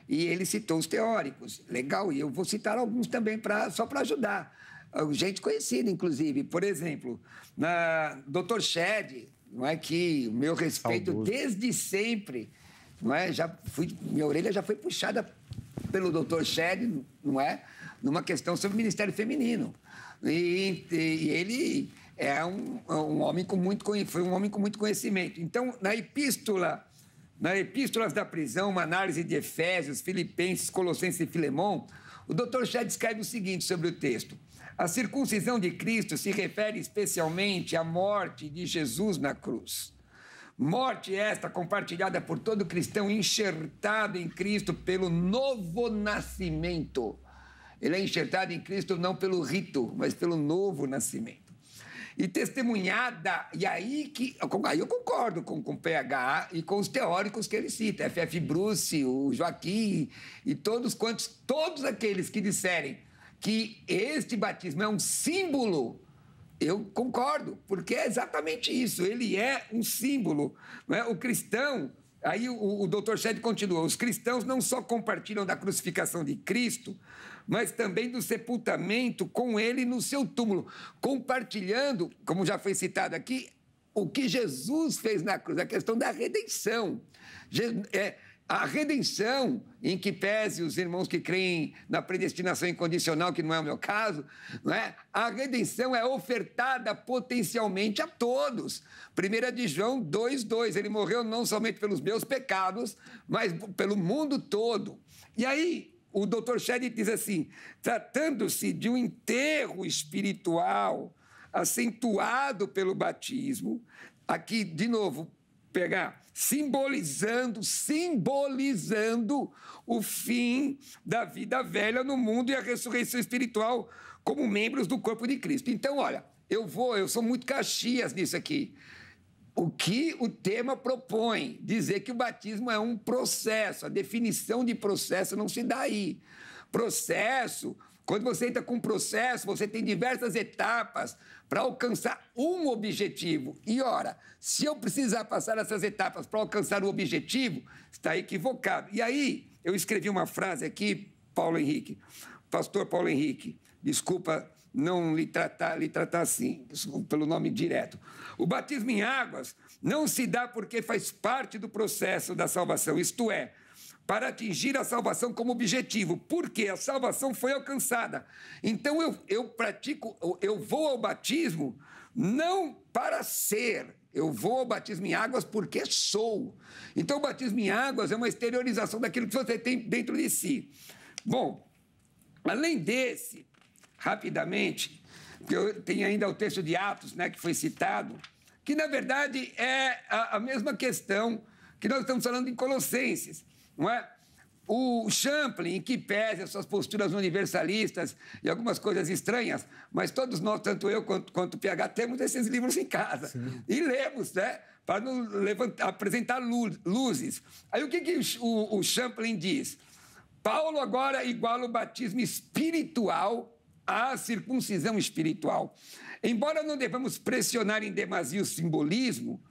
E ele citou os teóricos. Legal, e eu vou citar alguns também só para ajudar. Gente conhecida, inclusive. Por exemplo, Dr. Shedd, não é, que o meu respeito saudoso desde sempre, não é? Minha orelha já foi puxada pelo Dr. Shedd, não é? Numa questão sobre o Ministério Feminino. E ele é um homem foi um homem com muito conhecimento. Então, nas Epístolas da Prisão, uma análise de Efésios, Filipenses, Colossenses e Filemão, o Dr. Shedd escreve o seguinte sobre o texto. A circuncisão de Cristo se refere especialmente à morte de Jesus na cruz. Morte esta compartilhada por todo cristão enxertado em Cristo pelo novo nascimento. Ele é enxertado em Cristo não pelo rito, mas pelo novo nascimento. E testemunhada, e aí eu concordo com o PH e com os teóricos que ele cita, F.F. Bruce, o Joaquim e todos aqueles que disserem que este batismo é um símbolo, eu concordo, porque é exatamente isso, ele é um símbolo. Não é? O cristão, aí o Dr. Shedd continua, os cristãos não só compartilham da crucificação de Cristo, mas também do sepultamento com ele no seu túmulo, compartilhando, como já foi citado aqui, o que Jesus fez na cruz, a questão da redenção. A redenção, em que pese os irmãos que creem na predestinação incondicional, que não é o meu caso, não é? A redenção é ofertada potencialmente a todos. 1 de João 2:2, ele morreu não somente pelos meus pecados, mas pelo mundo todo. E aí, o Dr. Shedd diz assim, tratando-se de um enterro espiritual acentuado pelo batismo, aqui, de novo, simbolizando o fim da vida velha no mundo e a ressurreição espiritual como membros do corpo de Cristo. Então, olha, eu sou muito Caxias nisso aqui. O que o tema propõe? Dizer que o batismo é um processo. A definição de processo não se dá aí. Processo, quando você entra com um processo, você tem diversas etapas para alcançar um objetivo. E, ora, se eu precisar passar essas etapas para alcançar o objetivo, está equivocado. E aí, eu escrevi uma frase aqui, pastor Paulo Henrique, desculpa não lhe tratar assim, pelo nome direto. O batismo em águas não se dá porque faz parte do processo da salvação, isto é, para atingir a salvação como objetivo, porque a salvação foi alcançada. Então eu vou ao batismo não para ser, eu vou ao batismo em águas porque sou. Então o batismo em águas é uma exteriorização daquilo que você tem dentro de si. Bom, além desse, rapidamente, porque eu tenho ainda o texto de Atos, né, que foi citado, que na verdade é a mesma questão que nós estamos falando em Colossenses, não é? O Champlin, que pese as suas posturas universalistas e algumas coisas estranhas, mas todos nós, tanto eu quanto o PH, temos esses livros em casa. Sim. E lemos, né? Para nos apresentar luzes. Aí o que o Champlin diz? Paulo agora iguala o batismo espiritual à circuncisão espiritual. Embora não devamos pressionar em demasia o simbolismo,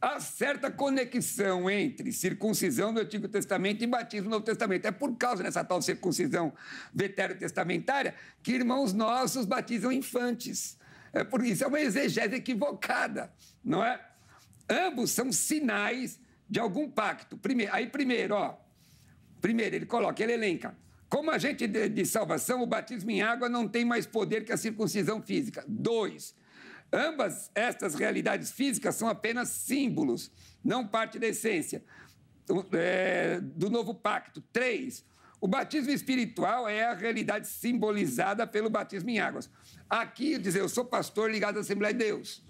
há certa conexão entre circuncisão do Antigo Testamento e batismo no Novo Testamento. É por causa dessa tal circuncisão veterotestamentária que irmãos nossos batizam infantes. É por isso, é uma exegese equivocada, não é? Ambos são sinais de algum pacto. Primeiro, ele coloca, ele elenca. Como agente de salvação, o batismo em água não tem mais poder que a circuncisão física. 2. Ambas estas realidades físicas são apenas símbolos, não parte da essência do novo pacto. 3. O batismo espiritual é a realidade simbolizada pelo batismo em águas. Aqui, dizer, eu sou pastor ligado à Assembleia de Deus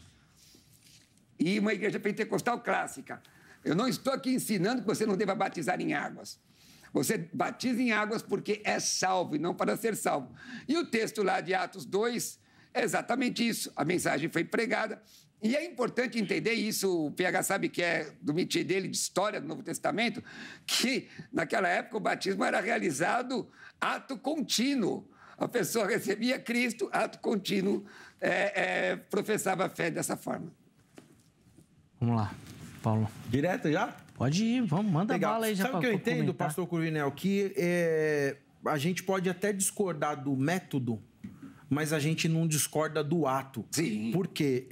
e uma igreja pentecostal clássica. Eu não estou aqui ensinando que você não deva batizar em águas. Você batiza em águas porque é salvo e não para ser salvo. E o texto lá de Atos 2 é exatamente isso. A mensagem foi pregada. E é importante entender isso. O PH sabe que é do métier dele, de história do Novo Testamento, que naquela época o batismo era realizado ato contínuo. A pessoa recebia Cristo, ato contínuo, professava a fé dessa forma. Vamos lá, Paulo. Direto já? Pode ir, vamos, manda Legal. bala aí já. Sabe o que eu entendo, pastor Cruvinel? Que a gente pode até discordar do método, mas a gente não discorda do ato. Sim. Porque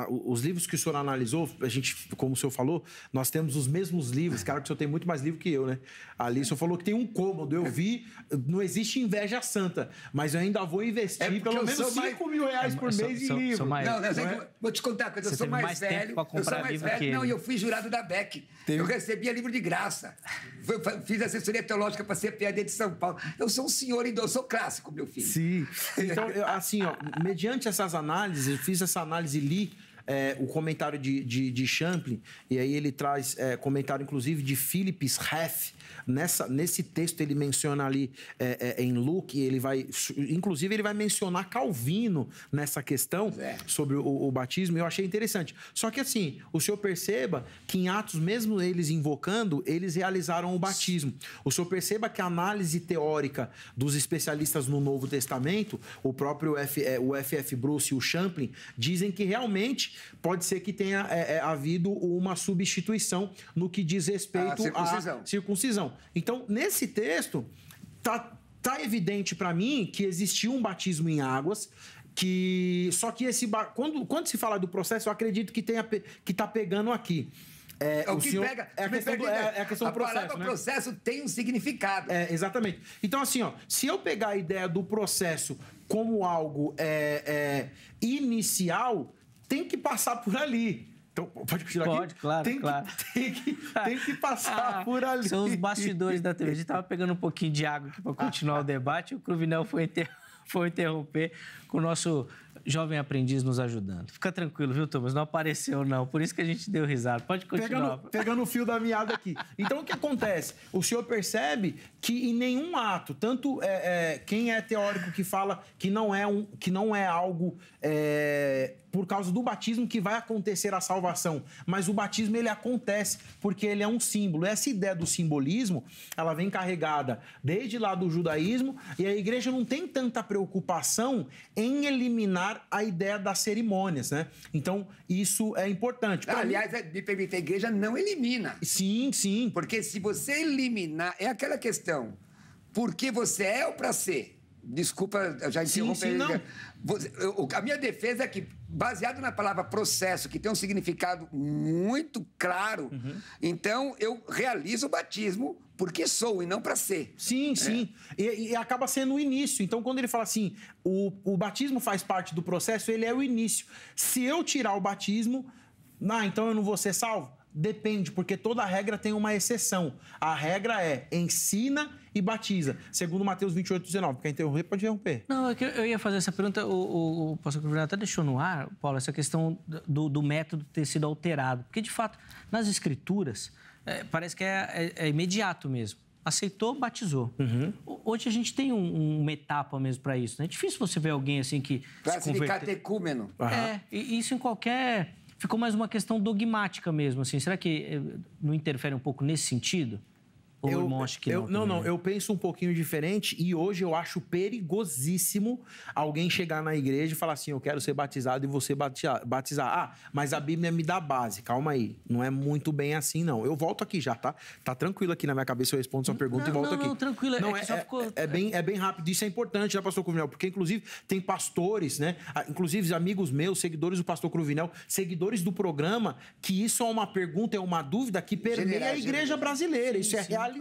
os livros que o senhor analisou, a gente, como o senhor falou, nós temos os mesmos livros. Cara, que o senhor tem muito mais livro que eu, né? Ali o senhor falou que tem um cômodo. Eu vi, não existe inveja santa, mas eu ainda vou investir pelo menos 5 mil reais por mês em livro. Vou te contar uma coisa, eu sou mais velho. Eu sou mais velho. Não, e eu fui jurado da BEC. Eu recebia livro de graça. Fiz assessoria teológica para ser PhD de São Paulo. Eu sou um senhor idoso, eu sou clássico, meu filho. Sim. Então, mediante essas análises, eu fiz essa análise e li o comentário de Champlin, e aí ele traz comentário, inclusive, de Philips Ref. Nesse texto ele menciona ali em Luke, inclusive ele vai mencionar Calvino nessa questão sobre o batismo, e eu achei interessante. Só que assim, o senhor perceba que em Atos, mesmo eles invocando, eles realizaram o batismo. O senhor perceba que a análise teórica dos especialistas no Novo Testamento, o próprio o F.F. Bruce e o Champlin, dizem que realmente pode ser que tenha havido uma substituição no que diz respeito à circuncisão. Então, nesse texto, tá evidente para mim que existiu um batismo em águas, só que quando se fala do processo, eu acredito que tá pegando aqui. A questão do processo. A palavra processo tem um significado. Exatamente. Então, assim, se eu pegar a ideia do processo como algo inicial, tem que passar por ali. Então, pode continuar aqui? Pode, claro, claro. Tem que passar por ali. São os bastidores da TV. A gente estava pegando um pouquinho de água aqui para continuar o debate e o Cruvinel foi interromper com o nosso jovem aprendiz nos ajudando. Fica tranquilo, viu, Thomas? Não apareceu, não. Por isso que a gente deu risada. Pode continuar. Pegando o fio da meada aqui. Então, o que acontece? O senhor percebe que em nenhum ato, tanto quem é teórico que fala que não é algo por causa do batismo que vai acontecer a salvação, mas o batismo ele acontece porque ele é um símbolo. Essa ideia do simbolismo, ela vem carregada desde lá do judaísmo, e a igreja não tem tanta preocupação em eliminar a ideia das cerimônias, né? Então, isso é importante. Aliás, me permite, a igreja não elimina. Sim, sim. Porque se você eliminar, é aquela questão, porque você é ou para ser? Desculpa, eu já interrompi. Sim, não. A minha defesa é que, baseado na palavra processo, que tem um significado muito claro, então eu realizo o batismo porque sou e não para ser. Sim, sim. E acaba sendo o início. Então, quando ele fala assim, o batismo faz parte do processo, ele é o início. Se eu tirar o batismo, então eu não vou ser salvo? Depende, porque toda regra tem uma exceção. A regra é ensina e batiza, segundo Mateus 28:19. Quer interromper? Pode interromper. Não, é que eu ia fazer essa pergunta, o pastor Cruvinel até deixou no ar, Paulo, essa questão do método ter sido alterado. Porque, de fato, nas escrituras, parece que é imediato mesmo. Aceitou, batizou. Hoje a gente tem uma etapa mesmo para isso, né? É difícil você ver alguém assim que para se catecúmeno. E isso em qualquer... Ficou mais uma questão dogmática mesmo, assim. Será que não interfere um pouco nesse sentido? Ou o irmão acha que não? Não. Eu penso um pouquinho diferente e hoje eu acho perigosíssimo alguém chegar na igreja e falar assim, eu quero ser batizado e você batizar. Mas a Bíblia me dá base. Calma aí. Não é muito bem assim, não. Eu volto aqui já, tá? Tá tranquilo aqui na minha cabeça, eu respondo sua pergunta e volto aqui. Não, tranquilo. É bem rápido. Isso é importante, já, pastor Cruvinel, porque, inclusive, tem pastores, né? Inclusive, amigos meus, seguidores do pastor Cruvinel, seguidores do programa, que isso é uma pergunta, é uma dúvida que permeia a igreja brasileira. Isso é realidade.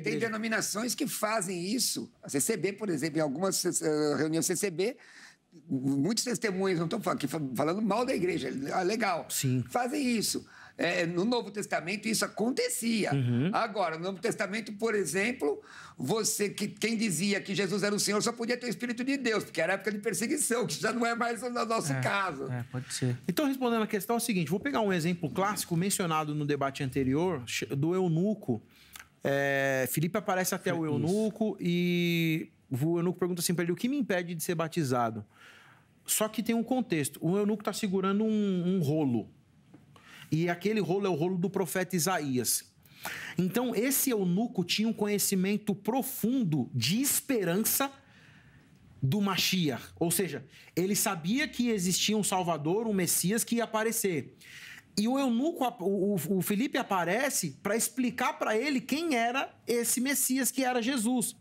Tem denominações que fazem isso. A CCB, por exemplo, em algumas reuniões CCB, muitos testemunhos, não estou falando mal da igreja, legal, sim, fazem isso. No Novo Testamento isso acontecia. Agora, no Novo Testamento, por exemplo, quem dizia que Jesus era o Senhor só podia ter o Espírito de Deus, porque era época de perseguição, que já não é mais o nosso caso. Pode ser. Então, respondendo a questão, é o seguinte, vou pegar um exemplo clássico mencionado no debate anterior, do eunuco. Filipe aparece até o eunuco e o eunuco pergunta assim para ele, o que me impede de ser batizado? Só que tem um contexto. O eunuco está segurando um rolo. E aquele rolo é o rolo do profeta Isaías. Então, esse eunuco tinha um conhecimento profundo de esperança do Mashiach. Ou seja, ele sabia que existia um Salvador, um Messias que ia aparecer. E o eunuco, o Filipe aparece para explicar para ele quem era esse Messias, que era Jesus.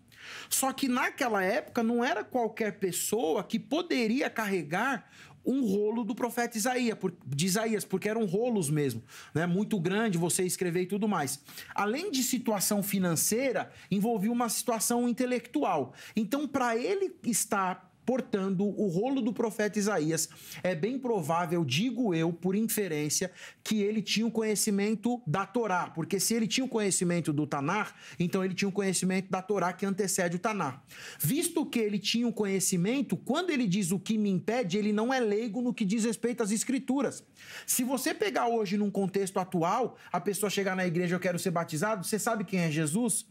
Só que naquela época não era qualquer pessoa que poderia carregar um rolo do profeta Isaías, porque eram rolos mesmo, né? Muito grande, você escrever e tudo mais. Além de situação financeira, envolvia uma situação intelectual. Então, para ele estar portando o rolo do profeta Isaías, é bem provável, digo eu, por inferência, que ele tinha o conhecimento da Torá, porque se ele tinha o conhecimento do Tanar, então ele tinha o conhecimento da Torá que antecede o Tanar. Visto que ele tinha o conhecimento, quando ele diz o que me impede, ele não é leigo no que diz respeito às escrituras. Se você pegar hoje num contexto atual, a pessoa chegar na igreja, eu quero ser batizado, você sabe quem é Jesus?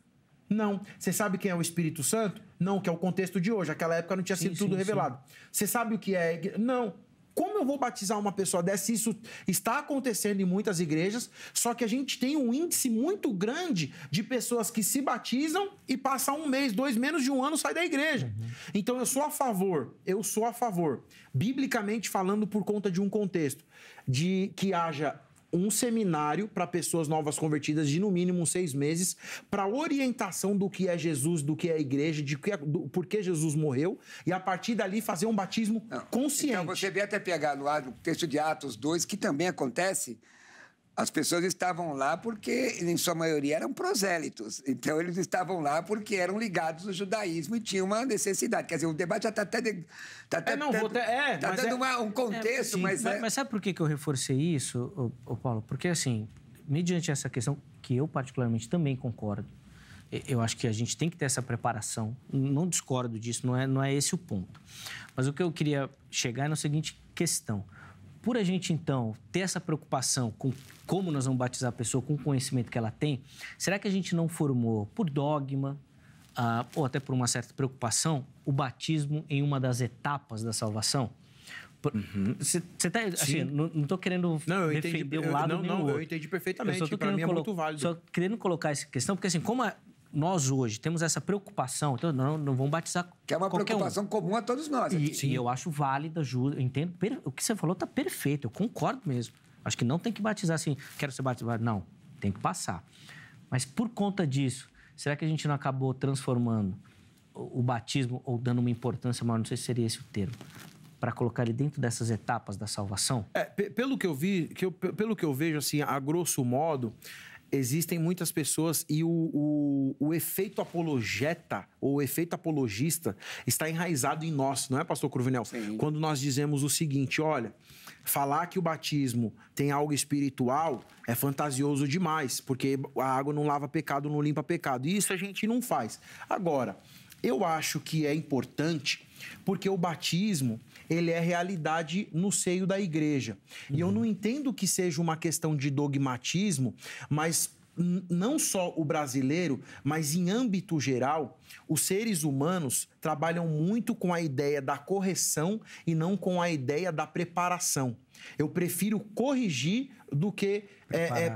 Não. Você sabe quem é o Espírito Santo? Não, que é o contexto de hoje. Aquela época não tinha sido tudo revelado. Você sabe o que é? Não. Como eu vou batizar uma pessoa dessa? Isso está acontecendo em muitas igrejas, só que a gente tem um índice muito grande de pessoas que se batizam e passam 1 mês, 2, menos de 1 ano, sai da igreja. Então eu sou a favor, biblicamente falando, por conta de um contexto, de que haja um seminário para pessoas novas convertidas de no mínimo 6 meses para orientação do que é Jesus, do que é a igreja, do porquê Jesus morreu e a partir dali fazer um batismo consciente. Então você vê até pegar no texto de Atos 2, que também acontece, as pessoas estavam lá porque, em sua maioria, eram prosélitos. Então, eles estavam lá porque eram ligados ao judaísmo e tinham uma necessidade. Quer dizer, o debate já está até... Está dando um contexto, mas sabe por que eu reforcei isso, Paulo? Porque, assim, mediante essa questão, que eu particularmente também concordo, eu acho que a gente tem que ter essa preparação. Não discordo disso, não é esse o ponto. Mas o que eu queria chegar é na seguinte questão. Por a gente, então, ter essa preocupação com como nós vamos batizar a pessoa, com o conhecimento que ela tem, será que a gente não formou, por dogma, ou até por uma certa preocupação, o batismo em uma das etapas da salvação? Você tá, assim, não estou querendo defender um lado nem o outro. Eu entendi perfeitamente, para mim é muito válido. Só querendo colocar essa questão, porque assim, como nós hoje temos essa preocupação, então não vamos batizar que é uma preocupação comum a todos nós. E eu acho válida, eu entendo, o que você falou está perfeito, eu concordo mesmo. Acho que não tem que batizar assim, quero ser batizado. Não, tem que passar. Mas por conta disso, será que a gente não acabou transformando o batismo, ou dando uma importância maior, não sei se seria esse o termo, para colocar ele dentro dessas etapas da salvação? Pelo que eu vi, pelo que eu vejo, assim, a grosso modo, existem muitas pessoas e o efeito apologeta ou o efeito apologista está enraizado em nós, não é, pastor Cruvinel? Sim. Quando nós dizemos o seguinte, olha, falar que o batismo tem algo espiritual é fantasioso demais, porque a água não lava pecado, não limpa pecado. E isso a gente não faz. Agora, eu acho que é importante porque o batismo, ele é realidade no seio da igreja. E eu não entendo que seja uma questão de dogmatismo, mas não só o brasileiro, mas em âmbito geral, os seres humanos trabalham muito com a ideia da correção e não com a ideia da preparação. Eu prefiro corrigir do que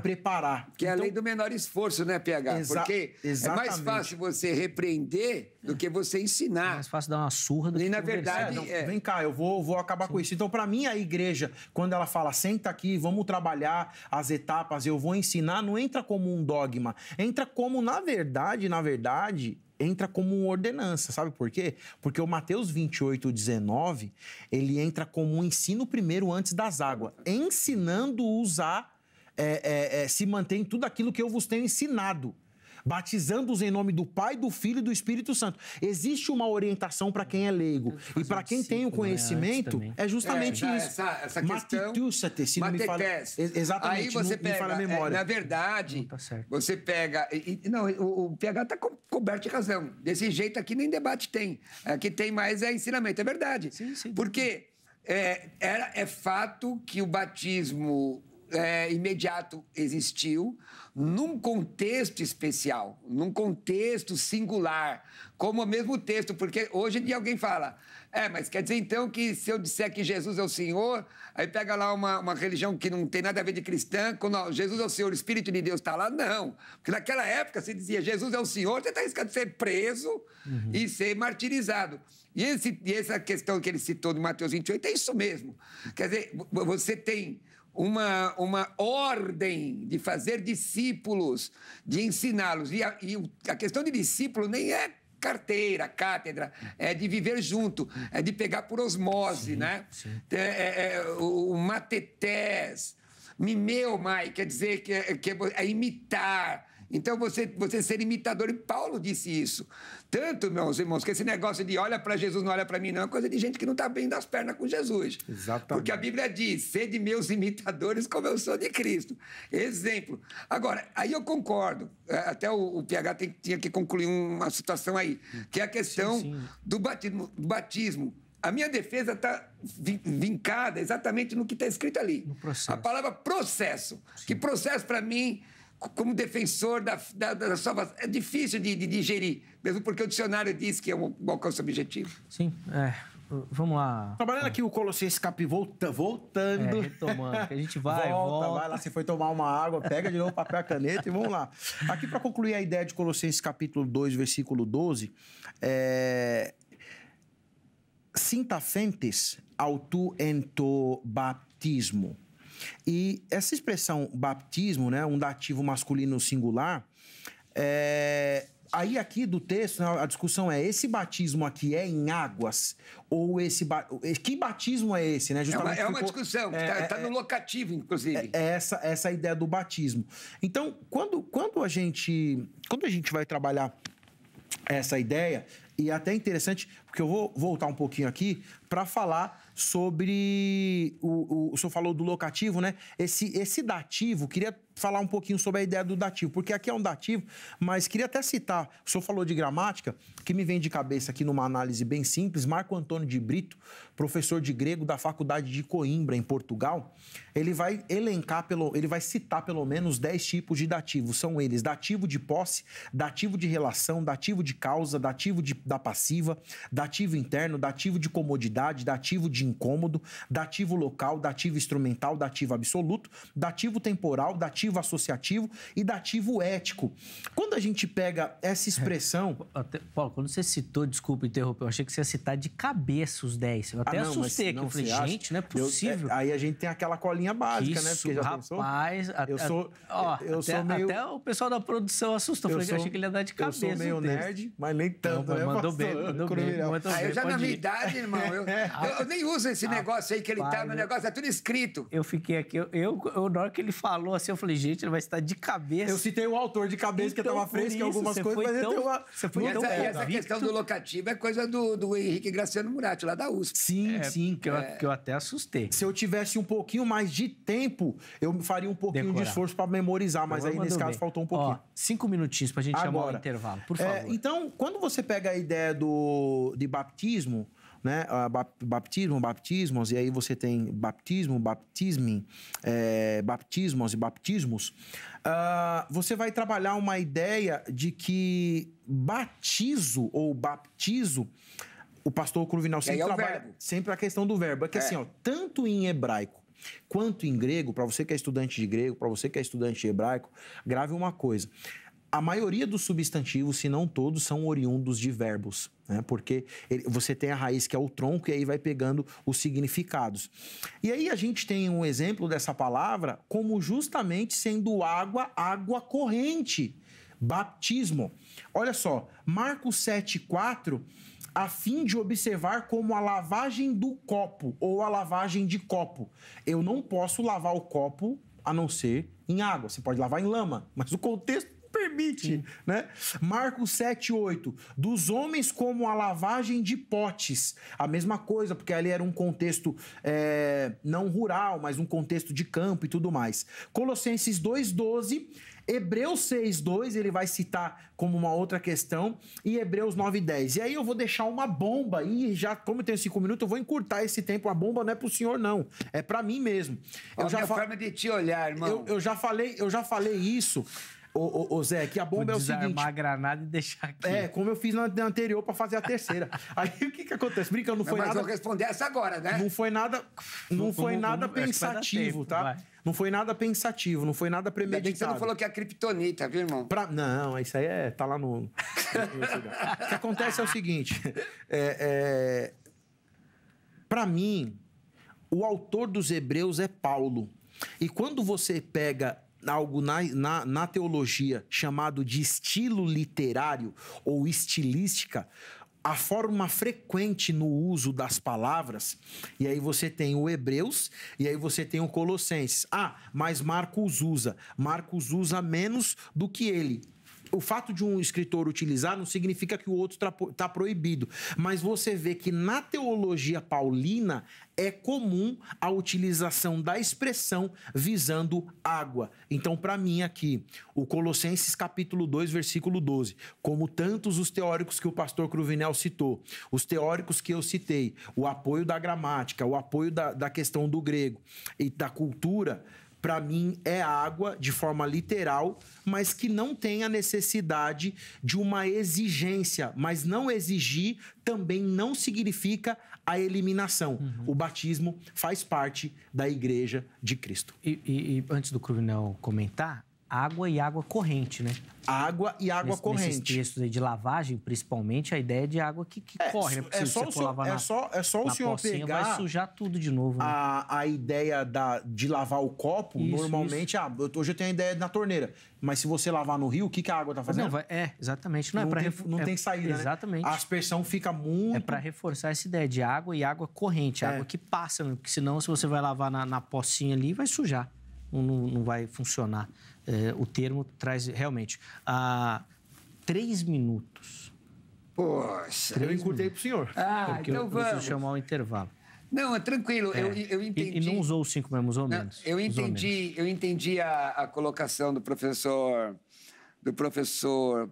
preparar. Que é a lei do menor esforço, né, PH? Porque exatamente. é mais fácil você repreender do que você ensinar. É mais fácil dar uma surra do que na verdade, Vem cá, eu vou acabar com isso. Então, para mim, a igreja, quando ela fala, senta aqui, vamos trabalhar as etapas, eu vou ensinar, não entra como um dogma. Entra como, na verdade, entra como uma ordenança. Sabe por quê? Porque o Mateus 28:19, ele entra como um ensino primeiro antes das águas, ensinando-os a se manter em tudo aquilo que eu vos tenho ensinado, batizando-os em nome do Pai, do Filho e do Espírito Santo. Existe uma orientação para quem é leigo. E para quem tem o conhecimento, é justamente isso. Essa questão... Se não me falha... Exatamente, aí você pega, me falha a memória. Na verdade, tá certo. Você pega... Não, o PH está coberto de razão. Desse jeito aqui nem debate tem. Aqui tem mais ensinamento. É verdade. Sim. Porque é fato que o batismo... imediato existiu num contexto especial, num contexto singular, como o mesmo texto, porque hoje em dia alguém fala, mas quer dizer então que se eu disser que Jesus é o Senhor, aí pega lá uma religião que não tem nada a ver de cristã, quando Jesus é o Senhor, o Espírito de Deus está lá, não. Porque naquela época se dizia Jesus é o Senhor, você está arriscado de ser preso e ser martirizado. E essa questão que ele citou do Mateus 28 é isso mesmo. Quer dizer, você tem uma ordem de fazer discípulos, de ensiná-los. E a questão de discípulo nem é carteira, cátedra, é de viver junto, é de pegar por osmose, né? Sim. O matetés, mimeomai, quer dizer que é imitar. Então, você ser imitador, e Paulo disse isso. Tanto, meus irmãos, que esse negócio de olha para Jesus, não olha para mim, não, é coisa de gente que não está bem das pernas com Jesus. Exatamente. Porque a Bíblia diz, sede meus imitadores como eu sou de Cristo. Exemplo. Agora, aí eu concordo, até o PH tinha que concluir uma situação aí, que é a questão do batismo. A minha defesa está vincada exatamente no que está escrito ali. No processo. A palavra processo. Que processo, para mim, como defensor da salvação, é difícil de digerir, mesmo porque o dicionário diz que é um alcance objetivo. Sim, vamos lá. Trabalhando aqui o Colossenses voltando. Retomando, que a gente volta. Vai lá, você foi tomar uma água, pega de novo papel e caneta e vamos lá. Aqui, para concluir a ideia de Colossenses capítulo 2, versículo 12, sintafentes autu ento baptismo. E essa expressão baptismo, né, um dativo masculino singular, aí aqui do texto, né, a discussão é, esse batismo aqui é em águas? Ou que batismo é esse? Né? Justamente uma discussão, que está no locativo, inclusive. Essa ideia do batismo. Então, quando a gente vai trabalhar essa ideia, e é até interessante, porque eu vou voltar um pouquinho aqui para falar sobre... O senhor falou do locativo, né? Esse dativo, queria falar um pouquinho sobre a ideia do dativo, porque aqui é um dativo, mas queria até citar, o senhor falou de gramática, que me vem de cabeça aqui numa análise bem simples, Marco Antônio de Brito, professor de grego da Faculdade de Coimbra, em Portugal, ele vai citar pelo menos 10 tipos de dativos. São eles: dativo de posse, dativo de relação, dativo de causa, dativo da passiva, dativo interno, dativo de comodidade, dativo de incômodo, dativo local, dativo instrumental, dativo absoluto, dativo temporal, dativo dativo associativo e dativo ético. Quando a gente pega essa expressão... Paulo, quando você citou, desculpa interromper, eu achei que você ia citar de cabeça os 10. Eu até assustei aqui, eu falei, gente, não é possível. Aí a gente tem aquela colinha básica, né? Porque já rapaz, eu sou meio... Até o pessoal da produção assustou, eu achei que ele ia dar de cabeça. Eu sou meio nerd, mas nem tanto, né? Mandou bem. Eu já na minha idade, irmão, eu nem uso esse negócio aí que ele tá, meu negócio é tudo escrito. Eu fiquei aqui, na hora que ele falou assim, eu falei, gente, ele vai estar de cabeça. Eu citei o autor de cabeça, que tava fresco em algumas coisas, mas ele deu uma... Essa questão do locativo é coisa do Henrique Graciano Muratti, lá da USP. Sim. Que eu até assustei. Se eu tivesse um pouquinho mais de tempo, eu faria um pouquinho de esforço para memorizar, mas aí nesse caso faltou um pouquinho. 5 minutinhos pra gente chamar o intervalo, por favor. Então, quando você pega a ideia de batismo, né? Baptismos, e aí você tem batismo, baptismos e baptismos, você vai trabalhar uma ideia de que batizo ou baptizo, o pastor Cruvinel sempre trabalha sempre a questão do verbo. É que assim, tanto em hebraico quanto em grego, para você que é estudante de grego, para você que é estudante de hebraico, grave uma coisa. A maioria dos substantivos, se não todos, são oriundos de verbos, né? Porque você tem a raiz que é o tronco e aí vai pegando os significados. E aí a gente tem um exemplo dessa palavra como justamente sendo água corrente, batismo. Olha só, Marcos 7,4, a fim de observar como a lavagem do copo ou a lavagem de copo. Eu não posso lavar o copo a não ser em água. Você pode lavar em lama, mas o contexto permite, né? Marcos 7,8, dos homens como a lavagem de potes. A mesma coisa, porque ali era um contexto não rural, mas um contexto de campo e tudo mais. Colossenses 2,12, Hebreus 6,2, ele vai citar como uma outra questão, e Hebreus 9,10. E aí eu vou deixar uma bomba, e já, como eu tenho 5 minutos, eu vou encurtar esse tempo. A bomba não é pro senhor, não. É pra mim mesmo. Forma de te olhar, irmão. Eu já falei isso, ô Zé, que a bomba é o seguinte... Desarmar a granada e deixar aqui. Como eu fiz na anterior pra fazer a terceira. Aí o que acontece? Brinca, não foi nada... Mas vou responder essa agora, né? Não foi nada pensativo, tá? Vai. Não foi nada pensativo, não foi nada premeditado. Você não falou que é a criptonita, viu, irmão? Não, isso aí tá lá no... O que acontece é o seguinte, para mim, o autor dos Hebreus é Paulo. E quando você pega algo na teologia chamado de estilo literário ou estilística, a forma frequente no uso das palavras, e aí você tem o Hebreus, e aí você tem o Colossenses. Mas Marcos usa menos do que ele. O fato de um escritor utilizar não significa que o outro está proibido. Mas você vê que na teologia paulina é comum a utilização da expressão visando água. Então, para mim aqui, o Colossenses capítulo 2, versículo 12, como tantos os teóricos que o pastor Cruvinel citou, os teóricos que eu citei, o apoio da gramática, o apoio da questão do grego e da cultura, para mim é água de forma literal, mas que não tem a necessidade de uma exigência. Mas não exigir também não significa a eliminação. O batismo faz parte da Igreja de Cristo. E antes do Cruvinel comentar, água e água corrente, né? Água e água corrente. Nesses textos aí de lavagem, principalmente, a ideia é de água que corre, né? Porque se você for lavar é só o senhor pegar... vai sujar tudo de novo, né? A ideia de lavar o copo, normalmente... hoje eu tenho a ideia na torneira. Mas se você lavar no rio, o que a água tá fazendo? Não, exatamente. Não tem saída, né? Exatamente. A aspersão fica muito... É para reforçar essa ideia de água e água corrente. Água que passa, né? Porque senão, se você vai lavar na pocinha ali, vai sujar. Não vai funcionar. O termo traz realmente 3 minutos. Poxa. Eu encurtei pro senhor. Porque então eu preciso chamar o intervalo. Não, é tranquilo. Eu entendi. E não usou os 5 mesmo, usou menos. Eu entendi a colocação do professor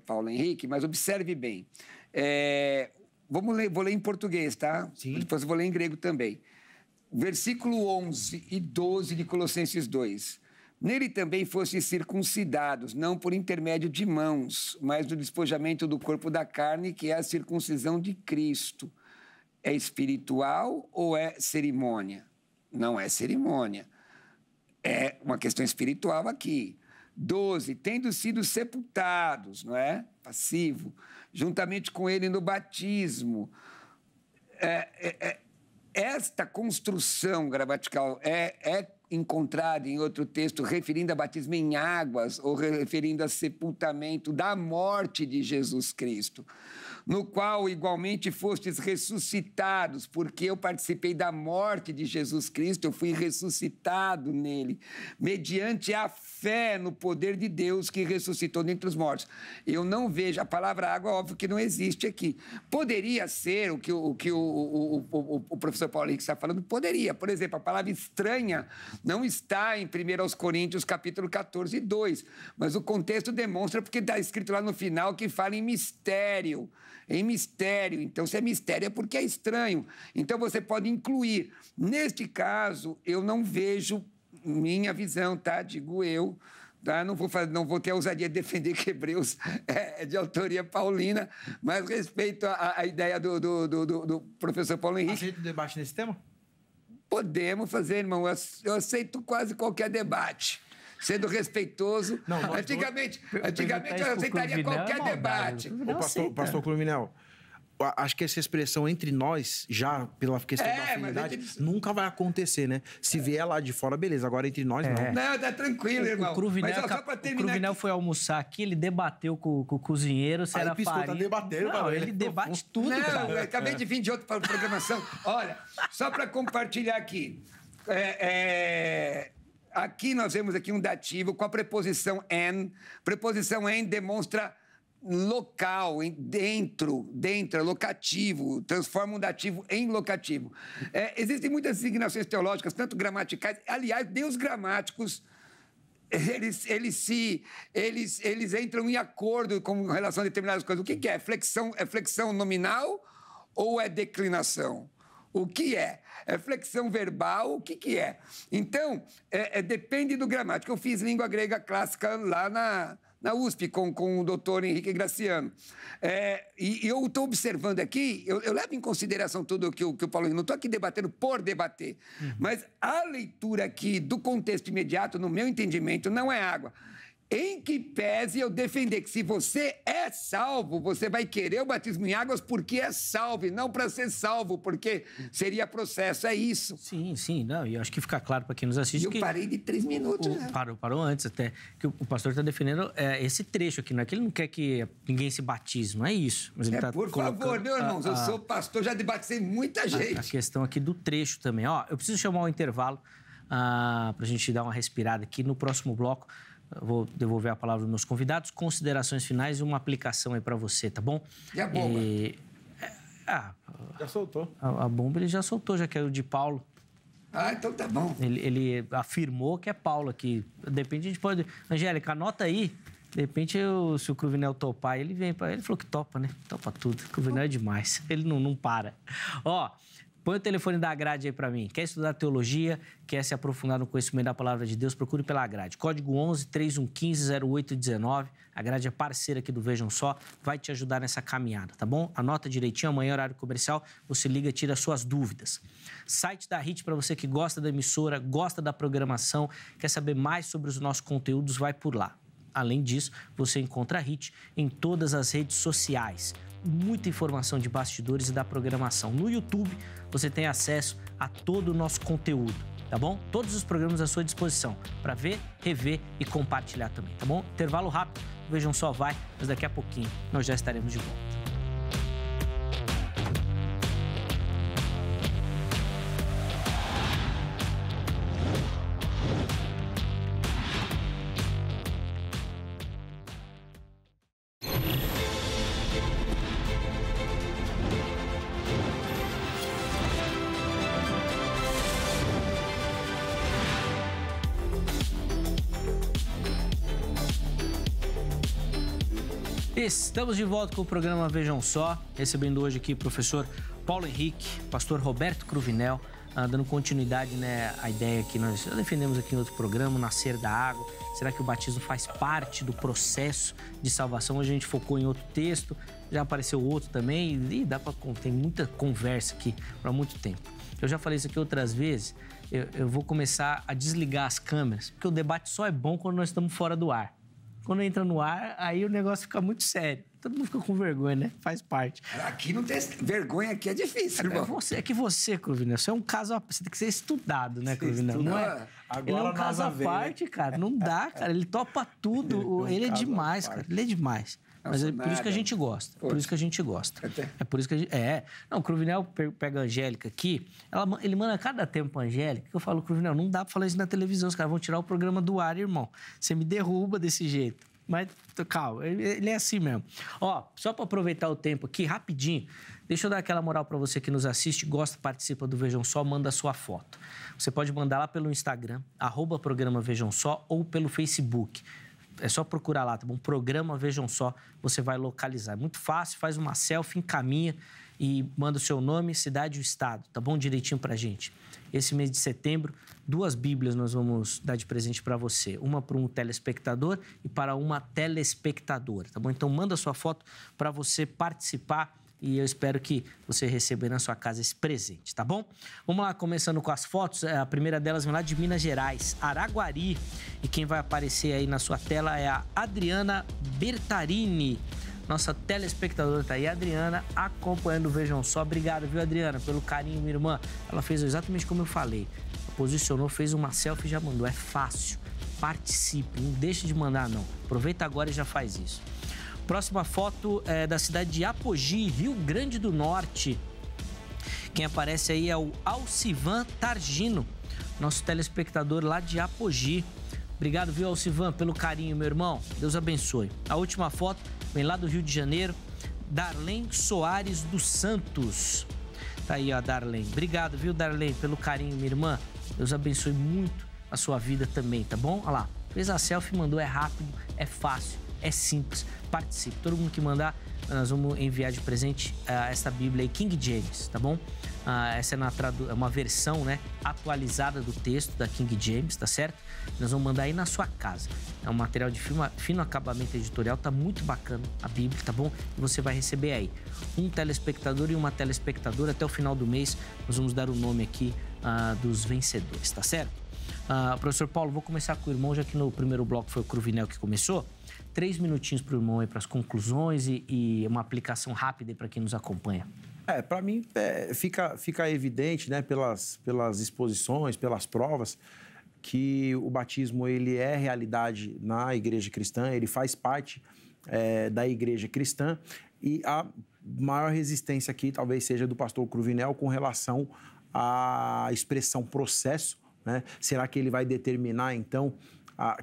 Paulo Henrique, mas observe bem. Vou ler em português, tá? Sim. Depois eu vou ler em grego também. Versículo 11 e 12 de Colossenses 2. Nele também fossem circuncidados, não por intermédio de mãos, mas no despojamento do corpo da carne, que é a circuncisão de Cristo. É espiritual ou é cerimônia? Não é cerimônia. É uma questão espiritual aqui. 12, tendo sido sepultados, não é? Passivo, juntamente com ele no batismo. Esta construção gramatical é encontrada em outro texto referindo a batismo em águas ou referindo a sepultamento da morte de Jesus Cristo, no qual igualmente fostes ressuscitados, porque eu participei da morte de Jesus Cristo, eu fui ressuscitado nele, mediante a fé no poder de Deus que ressuscitou dentre os mortos. Eu não vejo, a palavra água, óbvio que não existe aqui. Poderia ser o que o professor Paulo Henrique está falando? Poderia. Por exemplo, a palavra estranha não está em 1 Coríntios, capítulo 14, 2, mas o contexto demonstra porque está escrito lá no final que fala em mistério. Em mistério. Então, se é mistério, é porque é estranho. Então, você pode incluir. Neste caso, eu não vejo, minha visão, tá? Digo eu, tá? Não vou ter a ousadia de defender que Hebreus é de autoria paulina, mas respeito à ideia do professor Paulo Henrique. Aceita o debate nesse tema? Podemos fazer, irmão. Eu aceito quase qualquer debate. Sendo respeitoso. Não, antigamente eu aceitaria qualquer debate. Pastor Cruvinel, acho que essa expressão entre nós, já pela questão da afinidade, nunca vai acontecer, né? Se vier lá de fora, beleza. Agora entre nós, não. Não, tá tranquilo, irmão. O Cruvinel foi almoçar aqui, ele debateu com o cozinheiro se era farinha. Tá debatendo, não, ele debate tudo, cara. Eu acabei de vir de outra programação. Olha, só para compartilhar aqui. Aqui nós vemos aqui um dativo com a preposição en. Preposição en demonstra local, dentro, locativo, transforma um dativo em locativo. Existem muitas designações teológicas, tanto gramaticais. Aliás, Deus gramáticos, eles entram em acordo com relação a determinadas coisas. O que é? É flexão nominal ou é declinação? O que é? É flexão verbal? O que é? Então, depende do gramático. Eu fiz língua grega clássica lá na USP com o doutor Henrique Graciano. E eu estou observando aqui, eu levo em consideração tudo que o Paulo... Não estou aqui debatendo por debater, mas a leitura aqui do contexto imediato, no meu entendimento, não é água. Em que pese eu defender que se você é salvo, você vai querer o batismo em águas porque é salvo, e não para ser salvo, porque seria processo, é isso. Sim, não, e eu acho que fica claro para quem nos assiste que... Eu parei de 3 minutos, né? Parou antes até, que o pastor está defendendo esse trecho aqui, não é que ele não quer que ninguém se batize, não é isso. Mas ele tá por favor, meu irmão, eu sou pastor, já debatei muita gente. A questão aqui do trecho também. Eu preciso chamar um intervalo para a gente dar uma respirada aqui. No próximo bloco, eu vou devolver a palavra aos meus convidados, considerações finais e uma aplicação aí para você, tá bom? E a bomba? Já soltou. A bomba ele já soltou, já que é o de Paulo. Então tá bom. Ele afirmou que é Paulo aqui. De repente a gente pode... Angélica, anota aí. De repente, se o Cruvinel topar, ele vem para... Ele falou que topa, né? Topa tudo. O Cruvinel é demais. Ele não para. Põe o telefone da grade aí para mim. Quer estudar teologia, quer se aprofundar no conhecimento da palavra de Deus, procure pela grade. Código 11-3115-0819. A grade é parceira aqui do Vejam Só, vai te ajudar nessa caminhada, tá bom? Anota direitinho, amanhã, horário comercial, você liga e tira suas dúvidas. Site da HIT, para você que gosta da emissora, gosta da programação, quer saber mais sobre os nossos conteúdos, vai por lá. Além disso, você encontra a HIT em todas as redes sociais. Muita informação de bastidores e da programação. No YouTube, você tem acesso a todo o nosso conteúdo, tá bom? Todos os programas à sua disposição para ver, rever e compartilhar também, tá bom? Intervalo rápido, Vejam Só vai, mas daqui a pouquinho nós já estaremos de volta. Estamos de volta com o programa Vejam Só, recebendo hoje aqui o professor Paulo Henrique, pastor Roberto Cruvinel, dando continuidade, né, à ideia que nós já defendemos aqui em outro programa, o nascer da água. Será que o batismo faz parte do processo de salvação? Hoje a gente focou em outro texto, já apareceu outro também, e tem muita conversa aqui para muito tempo. Eu já falei isso aqui outras vezes, eu vou começar a desligar as câmeras, porque o debate só é bom quando nós estamos fora do ar. Quando entra no ar, aí o negócio fica muito sério. Todo mundo fica com vergonha, né? Faz parte. Aqui não tem... Vergonha aqui é difícil, irmão. É que você, Cruvinel, você é um caso... Você tem que ser estudado, né, Cruvinel? Não é... Agora ele é um caso à parte, cara. Não dá, cara. Ele topa tudo. Ele é demais, cara. Ele é demais. Mas é por isso que a gente gosta. Por isso que a gente gosta. É por isso que a gente... Não, o Cruvinel pega a Angélica aqui, ele manda cada tempo pra Angélica, que eu falo, Cruvinel, não dá pra falar isso na televisão, os caras vão tirar o programa do ar, irmão. Você me derruba desse jeito. Mas, calma, ele é assim mesmo. Ó, só para aproveitar o tempo aqui, rapidinho, deixa eu dar aquela moral para você que nos assiste, gosta, participa do Vejam Só, manda a sua foto. Você pode mandar lá pelo Instagram, @programa Vejam Só, ou pelo Facebook. É só procurar lá, tá bom? Programa Vejam Só, você vai localizar. É muito fácil, faz uma selfie, encaminha e manda o seu nome, cidade e o estado, tá bom? Direitinho pra gente. Esse mês de setembro, 2 Bíblias nós vamos dar de presente para você. Uma para um telespectador e para uma telespectadora, tá bom? Então, manda sua foto para você participar e eu espero que você receba aí na sua casa esse presente, tá bom? Vamos lá, começando com as fotos. A primeira delas vem lá de Minas Gerais, Araguari. E quem vai aparecer aí na sua tela é a Adriana Bertarini. Nossa telespectadora tá aí, a Adriana, acompanhando o Vejam Só. Obrigado, viu, Adriana, pelo carinho, minha irmã. Ela fez exatamente como eu falei. Posicionou, fez uma selfie e já mandou. É fácil. Participe, não deixe de mandar, não. Aproveita agora e já faz isso. Próxima foto é da cidade de Apogi, Rio Grande do Norte. Quem aparece aí é o Alcivan Targino, nosso telespectador lá de Apogi. Obrigado, viu, Alcivan, pelo carinho, meu irmão. Deus abençoe. A última foto vem lá do Rio de Janeiro, Darlene Soares dos Santos. Tá aí, ó, Darlene. Obrigado, viu, Darlene, pelo carinho, minha irmã. Deus abençoe muito a sua vida também, tá bom? Olha lá, fez a selfie, mandou, é rápido, é fácil, é simples. Participe. Todo mundo que mandar, nós vamos enviar de presente essa Bíblia aí, King James, tá bom? Essa é uma versão, né, atualizada do texto da King James, tá certo? Nós vamos mandar aí na sua casa. É um material de fino acabamento editorial, tá muito bacana a Bíblia, tá bom? E você vai receber aí um telespectador e uma telespectadora. Até o final do mês, nós vamos dar o nome aqui dos vencedores, tá certo? Professor Paulo, vou começar com o irmão, já que no primeiro bloco foi o Cruvinel que começou. 3 minutinhos para o irmão aí para as conclusões e uma aplicação rápida para quem nos acompanha. Para mim, fica evidente, né, pelas exposições, pelas provas, que o batismo ele é realidade na igreja cristã, ele faz parte da igreja cristã, e a maior resistência aqui talvez seja do pastor Cruvinel com relação à expressão processo, né? Será que ele vai determinar, então,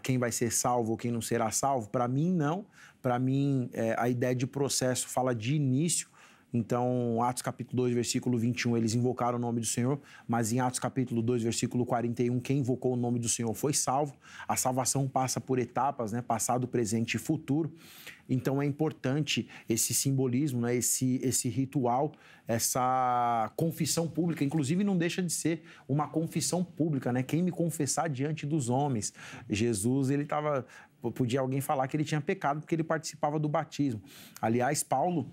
quem vai ser salvo ou quem não será salvo? Para mim, não. Para mim, a ideia de processo fala de início. Então, Atos capítulo 2, versículo 21, eles invocaram o nome do Senhor, mas em Atos capítulo 2, versículo 41, quem invocou o nome do Senhor foi salvo. A salvação passa por etapas, né? Passado, presente e futuro. Então, é importante esse simbolismo, né? Esse ritual, essa confissão pública. Inclusive, não deixa de ser uma confissão pública, né? Quem me confessar diante dos homens. Jesus, ele estava... Podia alguém falar que ele tinha pecado porque ele participava do batismo. Aliás, Paulo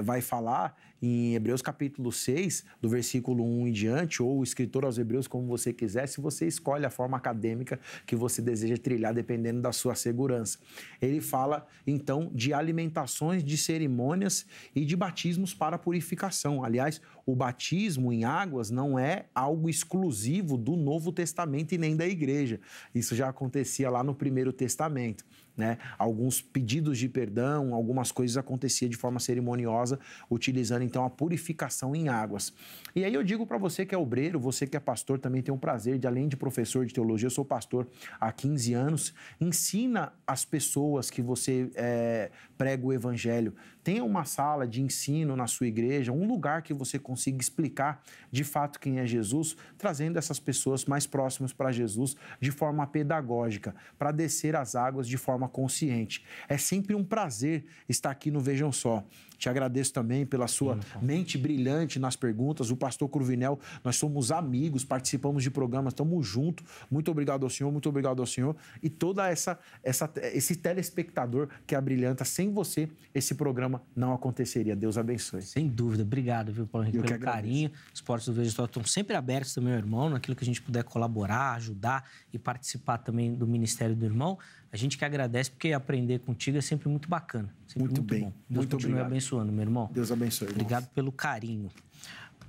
vai falar em Hebreus capítulo 6, do versículo 1 em diante, ou o escritor aos Hebreus, como você quiser, se você escolhe a forma acadêmica que você deseja trilhar, dependendo da sua segurança. Ele fala, então, de alimentações, de cerimônias e de batismos para purificação. Aliás, o batismo em águas não é algo exclusivo do Novo Testamento e nem da igreja. Isso já acontecia lá no Primeiro Testamento, né? Alguns pedidos de perdão, algumas coisas aconteciam de forma cerimoniosa, utilizando então a purificação em águas. E aí eu digo para você que é obreiro, você que é pastor, também tem um prazer de, além de professor de teologia, eu sou pastor há 15 anos, ensina as pessoas que você prega o evangelho. Tenha uma sala de ensino na sua igreja, um lugar que você consiga explicar de fato quem é Jesus, trazendo essas pessoas mais próximas para Jesus de forma pedagógica, para descer as águas de forma forma consciente. É sempre um prazer estar aqui no Vejam Só. Te agradeço também pela sua mente brilhante nas perguntas. O pastor Cruvinel, nós somos amigos, participamos de programas, estamos juntos. Muito obrigado ao senhor, muito obrigado ao senhor. E toda esse telespectador que abrilhanta, sem você, esse programa não aconteceria. Deus abençoe. Sem dúvida. Obrigado, viu, Paulo Henrique, pelo carinho. Os portos do Vejam Só estão sempre abertos também, meu irmão, naquilo que a gente puder colaborar, ajudar e participar também do Ministério do Irmão. A gente que agradece, porque aprender contigo é sempre muito bacana. Sempre muito bom. Deus muito continue obrigado. Abençoando, meu irmão. Deus abençoe. Obrigado pelo carinho.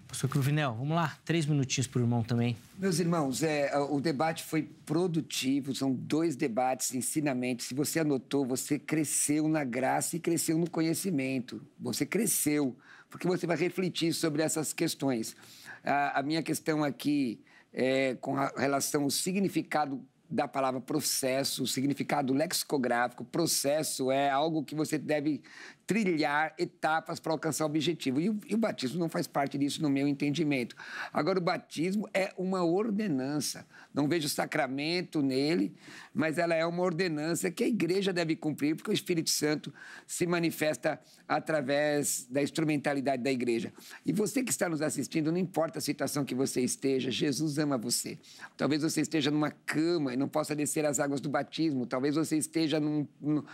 Pastor Cruvinel, vamos lá. 3 minutinhos para o irmão também. Meus irmãos, o debate foi produtivo, são 2 debates, ensinamentos. Se você anotou, você cresceu na graça e cresceu no conhecimento. Você cresceu, porque você vai refletir sobre essas questões. A minha questão aqui é com relação ao significado da palavra processo, o significado lexicográfico. Processo é algo que você deve trilhar etapas para alcançar o objetivo. E o batismo não faz parte disso no meu entendimento. Agora, o batismo é uma ordenança. Não vejo sacramento nele, mas ela é uma ordenança que a igreja deve cumprir, porque o Espírito Santo se manifesta através da instrumentalidade da igreja. E você que está nos assistindo, não importa a situação que você esteja, Jesus ama você. Talvez você esteja numa cama e não possa descer as águas do batismo. Talvez você esteja numa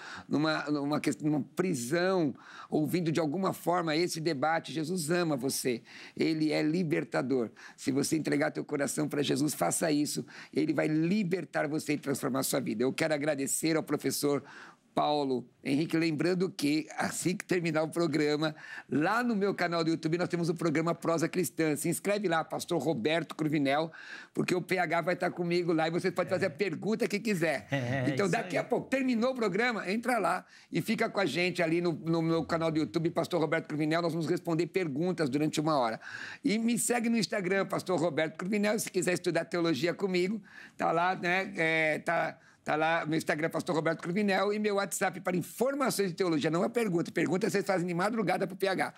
prisão, ouvindo de alguma forma esse debate. Jesus ama você. Ele é libertador. Se você entregar teu coração para Jesus, faça isso. Ele vai libertar você e transformar a sua vida. Eu quero agradecer ao professor Paulo Henrique, lembrando que, assim que terminar o programa, lá no meu canal do YouTube, nós temos o programa Prosa Cristã. Se inscreve lá, pastor Roberto Cruvinel, porque o PH vai estar comigo lá e você pode fazer a pergunta que quiser. Então, daqui a pouco, terminou o programa, entra lá e fica com a gente ali no meu canal do YouTube, pastor Roberto Cruvinel. Nós vamos responder perguntas durante 1 hora. E me segue no Instagram, pastor Roberto Cruvinel, se quiser estudar teologia comigo, tá lá, né? Tá lá, meu Instagram é pastor Roberto Cruvinel e meu WhatsApp para informações de teologia. Não é pergunta. Pergunta vocês fazem de madrugada para o PH.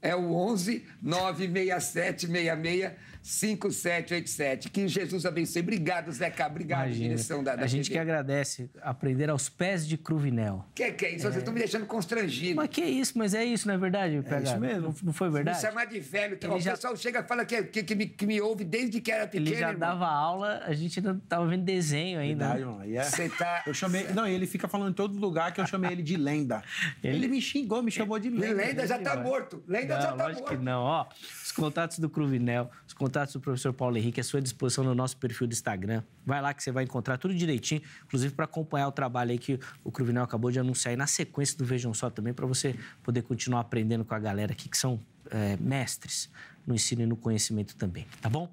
É o 11 96766 5787. Que Jesus abençoe. Obrigado, Zeca. Obrigado, Imagina. Direção da A gente TV. que agradece aprender aos pés de Cruvinel. Que é isso? Vocês estão me deixando constrangido. Mas que isso? Mas é isso, não é verdade, PH? isso mesmo. Não foi verdade? Me chamar de velho. Então, Ele o pessoal chega e fala que me ouve desde que era pequeno. Ele já irmão. dava aula, a gente ainda estava vendo desenho ainda. Verdade, mano. E é- Você tá... Eu chamei... Não, ele fica falando em todo lugar que eu chamei ele de lenda. Ele me xingou, me chamou de lenda. Lenda já tá morto. Lenda já tá lógico morto. que não. Ó, os contatos do Cruvinel, os contatos do professor Paulo Henrique à sua disposição no nosso perfil do Instagram. Vai lá que você vai encontrar tudo direitinho, inclusive para acompanhar o trabalho aí que o Cruvinel acabou de anunciar aí na sequência do Vejam Só também, para você poder continuar aprendendo com a galera aqui que são mestres no ensino e no conhecimento também, tá bom?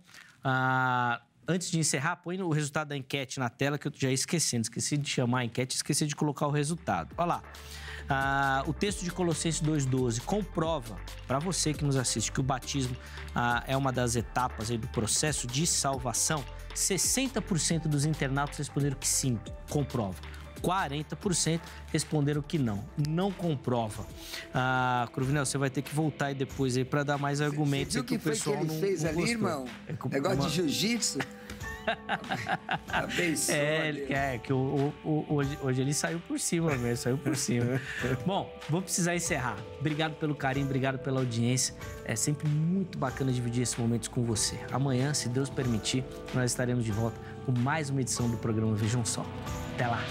Antes de encerrar, põe o resultado da enquete na tela, que eu já ia esquecendo. Esqueci de chamar a enquete, esqueci de colocar o resultado. Olha lá. O texto de Colossenses 2,12 comprova, para você que nos assiste, que o batismo é uma das etapas aí do processo de salvação. 60% dos internautas responderam que sim, comprova. 40% responderam que não comprova. Cruvinel, você vai ter que voltar aí depois aí para dar mais argumentos. Você viu o que foi que ele fez ali, gostou. irmão? Negócio de jiu-jitsu? Abençoa. Que hoje ele saiu por cima mesmo, saiu por cima. Bom, vou precisar encerrar. Obrigado pelo carinho, obrigado pela audiência. É sempre muito bacana dividir esses momentos com você. Amanhã, se Deus permitir, nós estaremos de volta com mais uma edição do programa Vejam Só. Até lá!